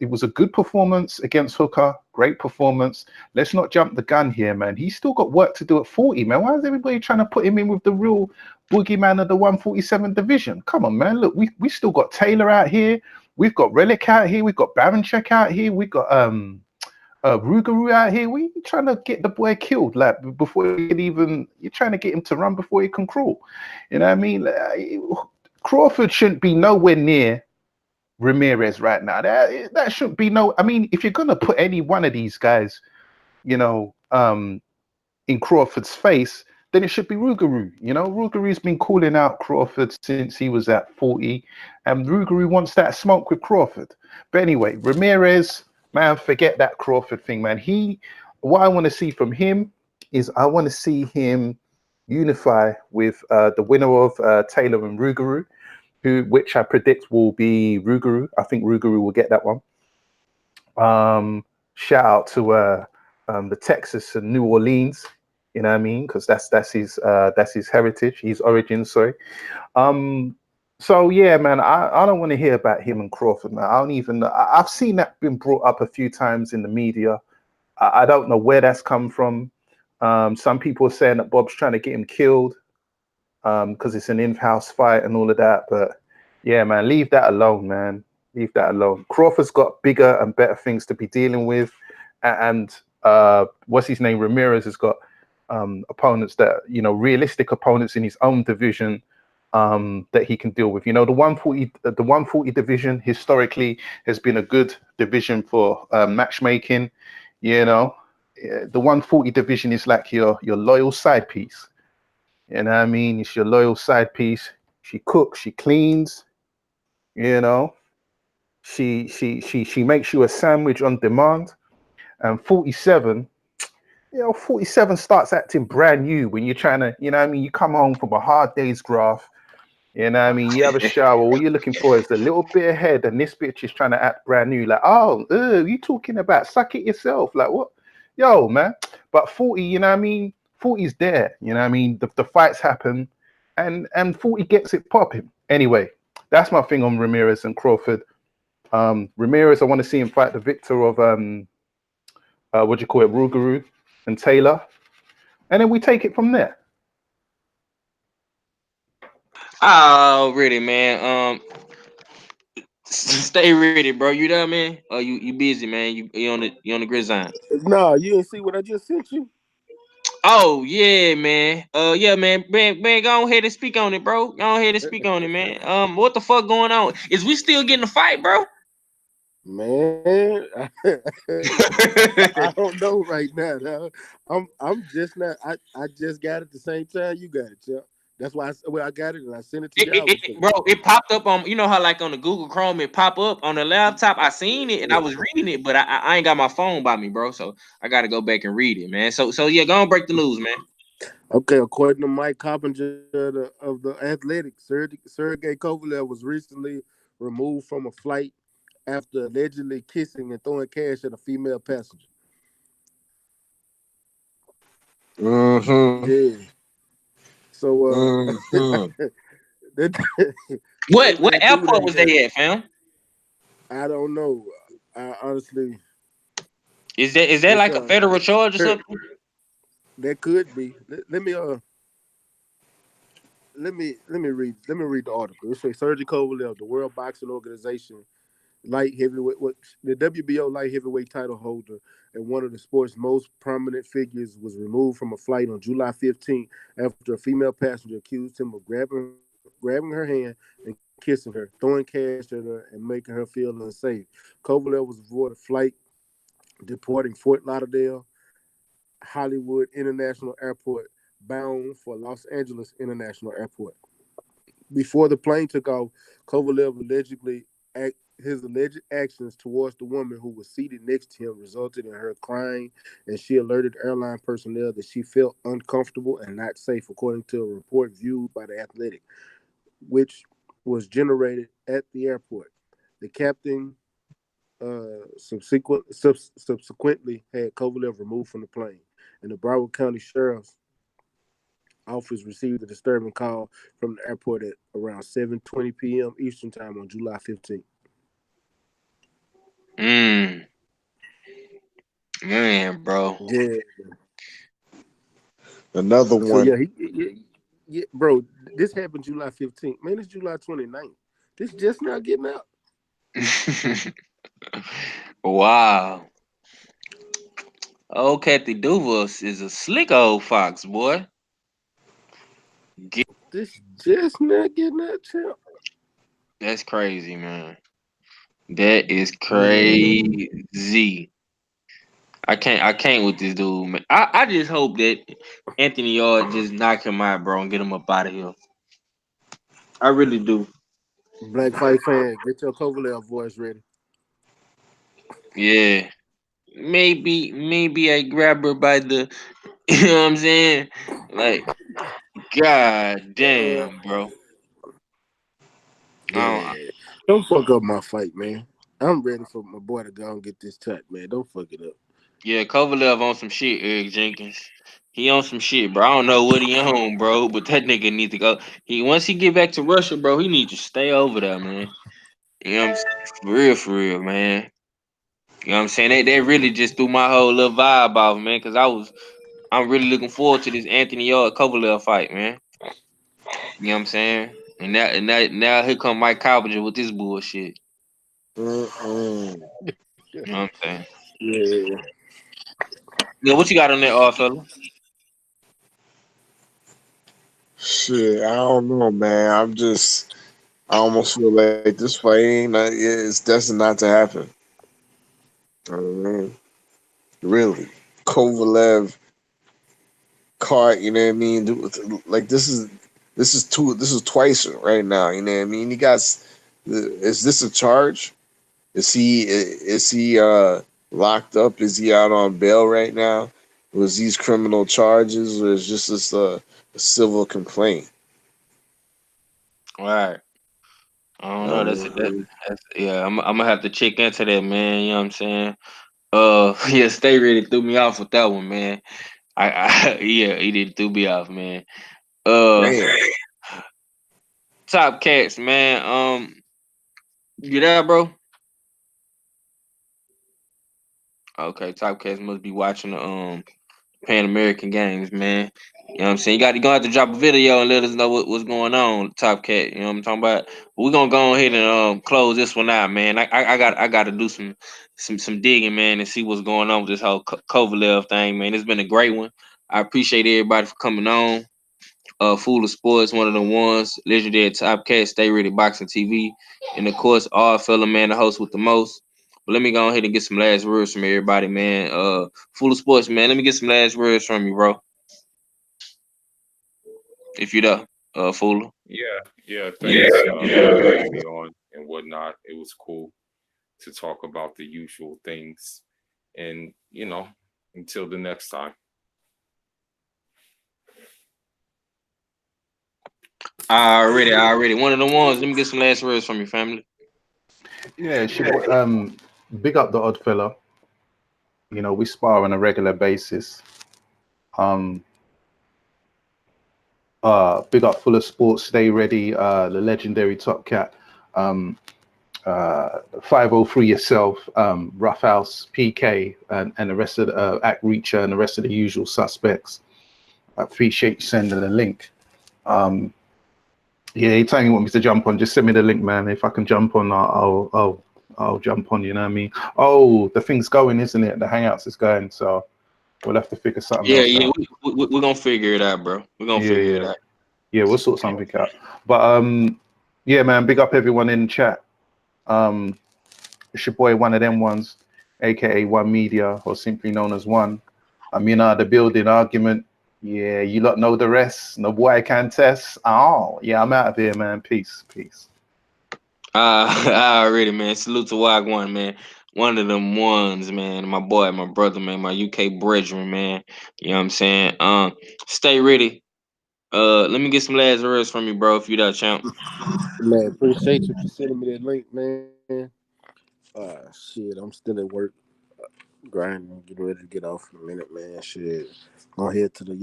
it was a good performance against Hooker, great performance. Let's not jump the gun here, man. He's still got work to do at 40, man. Why is everybody trying to put him in with the real boogeyman of the 147 division? Come on, man. Look, we still got Taylor out here. We've got Relic out here. We've got Baranchek out here. We've got Rougarou out here. We trying to get the boy killed, like before he can even. You're trying to get him to run before he can crawl. You know what I mean? Crawford shouldn't be nowhere near Ramirez right now. That shouldn't be no. I mean, if you're gonna put any one of these guys, you know, in Crawford's face, then it should be Rougarou. You know, Rougarou's been calling out Crawford since he was at 40, and Rougarou wants that smoke with Crawford. But anyway, Ramirez. Man, forget that Crawford thing, man. What I want to see from him is I want to see him unify with the winner of Taylor and Rougarou, which I predict will be Rougarou. I think Rougarou will get that one. Shout out to the Texas and New Orleans, you know what I mean? Because that's his heritage, his origin. Sorry. So yeah, man, I don't want to hear about him and Crawford, man. I don't even. I've seen that been brought up a few times in the media. I don't know where that's come from. Some people are saying that Bob's trying to get him killed because it's an in-house fight and all of that. But yeah, man, leave that alone, man. Leave that alone. Crawford's got bigger and better things to be dealing with, and what's his name? Ramirez has got opponents that realistic opponents in his own division that he can deal with. The 140 division historically has been a good division for matchmaking. The 140 division is like your loyal side piece. You know what I mean? It's your loyal side piece. She cooks, she cleans, you know. She makes you a sandwich on demand. And 47, 47 starts acting brand new when you're trying to, you know what I mean? You come home from a hard day's graft, you know what I mean? You have a shower. All you're looking for is a little bit ahead, and this bitch is trying to act brand new. Like, oh, you talking about suck it yourself? Like, what? Yo, man. But 40, you know what I mean? 40 is there. You know what I mean? The fights happen, and 40 gets it popping. Anyway, that's my thing on Ramirez and Crawford. Ramirez, I want to see him fight the victor of what do you call it, Rougarou and Taylor, and then we take it from there.
Oh, really, man. Stay ready, bro. You there, man? Oh, you busy, man? You on the gridiron?
Nah, you didn't see what I just sent you?
Oh yeah, man. Yeah, man, go ahead and speak on it, bro. Go ahead and speak on it, man. What the fuck going on? Is we still getting a fight, bro?
Man, I don't know right now. Dog. I'm just not. I just got it at the same time you got it, Chuck. That's why I got it and I sent it to y'all.
Bro, it popped up on, how like on the Google Chrome it pop up on the laptop. I seen it and I was reading it, but I ain't got my phone by me, bro. So I got to go back and read it, man. So yeah, go and break the news, man.
Okay, according to Mike Coppinger of the Athletics, Sergey Kovalev was recently removed from a flight after allegedly kissing and throwing cash at a female passenger.
Mm-hmm.
Yeah. So
Mm-hmm.
What airport was they at, fam?
I don't know. I honestly,
Is that like a federal charge or something?
That could be. Let me read the article. It says Sergey Kovalev, the World Boxing Organization light heavyweight, the WBO light heavyweight title holder and one of the sport's most prominent figures, was removed from a flight on July 15th after a female passenger accused him of grabbing her hand and kissing her, throwing cash at her, and making her feel unsafe. Kovalev was aboard a flight departing Fort Lauderdale Hollywood International Airport, bound for Los Angeles International Airport. Before the plane took off, Kovalev his alleged actions towards the woman who was seated next to him resulted in her crying, and she alerted airline personnel that she felt uncomfortable and not safe, according to a report viewed by the Athletic, which was generated at the airport. The captain subsequently had Kovalev removed from the plane, and the Broward County Sheriff's Office received a disturbing call from the airport at around 7:20 p.m. Eastern Time on July 15th.
Man, bro.
Yeah.
Another
So
one.
yeah, bro. This happened July 15th. Man, it's July 29th. This just now getting out.
Wow. Old Kathy Duvas is a slick old fox, boy.
This just now getting out, champ.
That's crazy, man. That is crazy. I can't with this dude, man. I just hope that Anthony Yard just knock him out, bro, and get him up out of here. I really do.
Black Fight fan, get your Kovalev voice ready.
Yeah. Maybe I grab her by the you know what I'm saying? Like, god damn, bro.
Yeah. Don't fuck up my fight, man. I'm ready for my boy to go and get this tuck, man. Don't fuck it up.
Yeah, Kovalev on some shit, Eric Jenkins. He on some shit, bro. I don't know what he on, bro, but that nigga need to go. Once he get back to Russia, bro, he need to stay over there, man. You know what I'm saying? For real, man. You know what I'm saying? They really just threw my whole little vibe off, man, because I'm really looking forward to this Anthony Kovalev fight, man. You know what I'm saying? And now here come Mike Cowbinger with this bullshit.
Mm-mm.
You know what I'm saying?
Yeah.
Yeah, what you got on there, fella?
Shit, I don't know, man. I almost feel like this fight it's destined not to happen. Man. Really, Kovalev caught. You know what I mean? Like this is twice right now. You know what I mean? He got. Is this a charge? Is he locked up? Is he out on bail right now? Was these criminal charges, or is just this a civil complaint?
All right. I don't know.
Um,
That's yeah. I'm gonna have to check into that, man. You know what I'm saying? Yeah. Stay ready. Threw me off with that one, man. Yeah, he did threw me off, man. Uh,
Damn.
Top Cats, man. You there, bro? Okay, Top Cats must be watching the Pan American games, man. You know what I'm saying? You gonna have to drop a video and let us know what's going on, Top Cat. You know what I'm talking about? But we're gonna go ahead and close this one out, man. I gotta do some digging, man, and see what's going on with this whole Kovalev thing, man. It's been a great one. I appreciate everybody for coming on. Fool of Sports, one of the ones, legendary Top Cat, Stay Ready Boxing TV, and of course, all fella man, the host with the most. But let me go ahead and get some last words from everybody, man. Fool of Sports, man. Let me get some last words from you, bro. If you there, Fuller.
Yeah. Thanks for having me on and whatnot. It was cool to talk about the usual things, and until the next time.
Already. One of the ones. Let me get some last words from your family.
Yeah, big up the odd fella. You know, we spar on a regular basis. Um, big up Full of Sports, Stay Ready, the legendary Top Cat, 503 yourself, Rough House, PK, and the rest of the Act Reacher and the rest of the usual suspects. I appreciate you sending the link. Yeah, anytime you want me to jump on, just send me the link, man. If I can jump on, I'll jump on. You know what I mean? Oh, the thing's going, isn't it? The Hangouts is going, so we'll have to figure something else
Yeah.
out.
We're gonna figure it out, bro. We're gonna figure it out.
Yeah, we'll sort something out. But yeah, man, big up everyone in chat. It's your boy, one of them ones, aka One Media, or simply known as One. I'm in the building argument. Yeah, you lot know the rest. No boy can test. Oh, yeah, I'm out of here, man. Peace.
Already, man. Salute to Wagwan, man. One of them ones, man. My boy, my brother, man. My UK brethren, man. You know what I'm saying? Stay ready. Let me get some last words from you, bro. If you that champ.
Man, appreciate you for sending me that link, man. Shit, I'm still at work, grinding, getting ready to get off in a minute, man. Shit, gonna head to the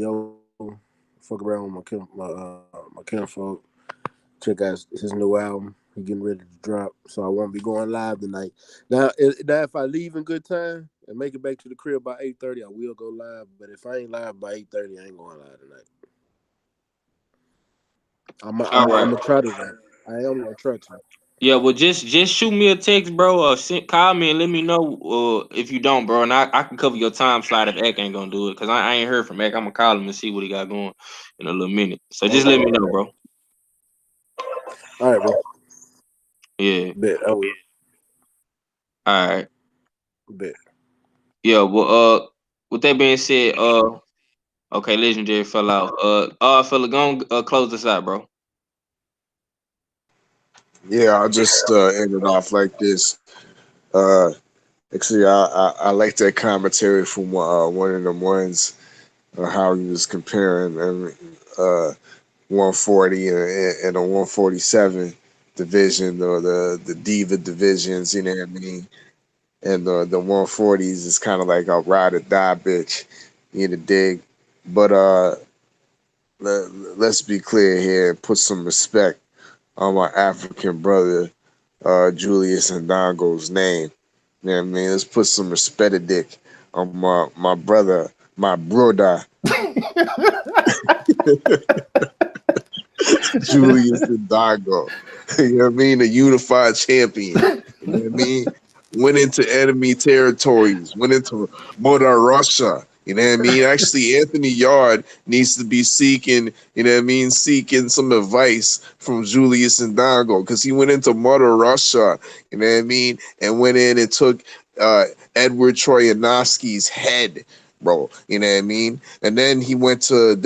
fuck around with my kinfolk, check out his new album. He getting ready to drop, so I won't be going live tonight. Now if I leave in good time and make it back to the crib by 8:30, I will go live. But if I ain't live by 8:30, I ain't going live tonight. I'm
All
I'm
right.
gonna try to that. I am gonna try to.
Yeah, well, just shoot me a text, bro, or call me and let me know if you don't, bro, and I can cover your time slot if Eck ain't gonna do it, cause I ain't heard from Eck. I'm gonna call him and see what he got going in a little minute. So just let me know, bro.
All right, bro.
Yeah.
Bet I will.
All right.
Bet.
Yeah. Well, with that being said, okay, legendary fell out. Fella, go on, close this out, bro.
Yeah, I'll just end it off like this. Uh, Actually, I like that commentary from one of them ones, how he was comparing 140 and a 147 division, or the diva divisions. You know what I mean? And the 140s is kind of like a ride or die bitch. You know, dig. But let's be clear here and put some respect on my African brother Julius Ndongo's name. You know what I mean? Let's put some respect dick on my brother, Julius Hidalgo. You know what I mean? A unified champion. You know what I mean? Went into enemy territories, went into Mother Russia. You know what I mean? Actually, Anthony Yard needs to be seeking, you know what I mean, seeking some advice from Julius Hidalgo because he went into Mother Russia, you know what I mean, and went in and took uh, Edward Troyanowski's head, bro. You know what I mean? And then he went to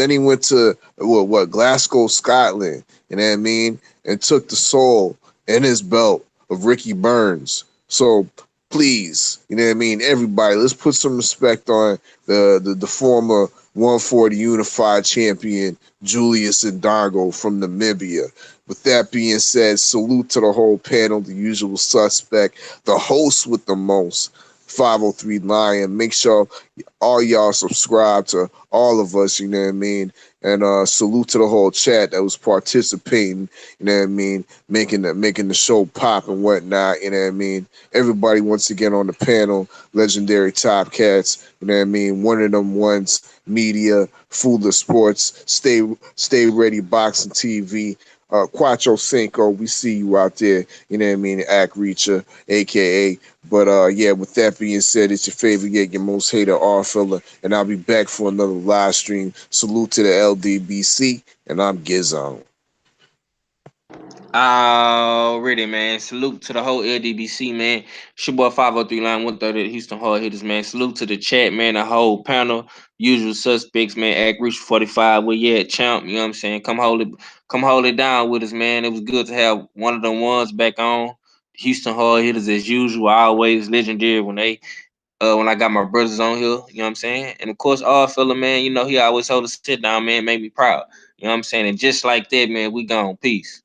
what Glasgow, Scotland. You know what I mean? And took the soul and his belt of Ricky Burns. So please, you know what I mean? Everybody, let's put some respect on the former 140 unified champion Julius Ndango from Namibia. With that being said, salute to the whole panel, the usual suspect, the host with the most, 503 Lion. Make sure all y'all subscribe to all of us, you know what I mean? And salute to the whole chat that was participating, you know what I mean, making the show pop and whatnot, you know what I mean. Everybody once again on the panel, legendary top cats, you know what I mean, one of them ones, media, Fuller Sports, stay ready, boxing TV. Quattro Cinco, we see you out there, you know what I mean, Act Reacher, aka. But yeah, with that being said, it's your favorite yet your most hated R filler, and I'll be back for another live stream. Salute to the LDBC, and I'm Gizon.
Already, man. Salute to the whole LDBC, man. It's your boy 503 line 130 Houston Hard Hitters, man. Salute to the chat, man. The whole panel, usual suspects, man. Act Rich 45. Where you at, champ? You know what I'm saying? Come hold it down with us, man. It was good to have one of them ones back on. Houston Hard Hitters as usual, always legendary when I got my brothers on here, you know what I'm saying? And of course, all fella, man, you know, he always hold a sit down, man, make me proud. You know what I'm saying? And just like that, man, we gone. Peace.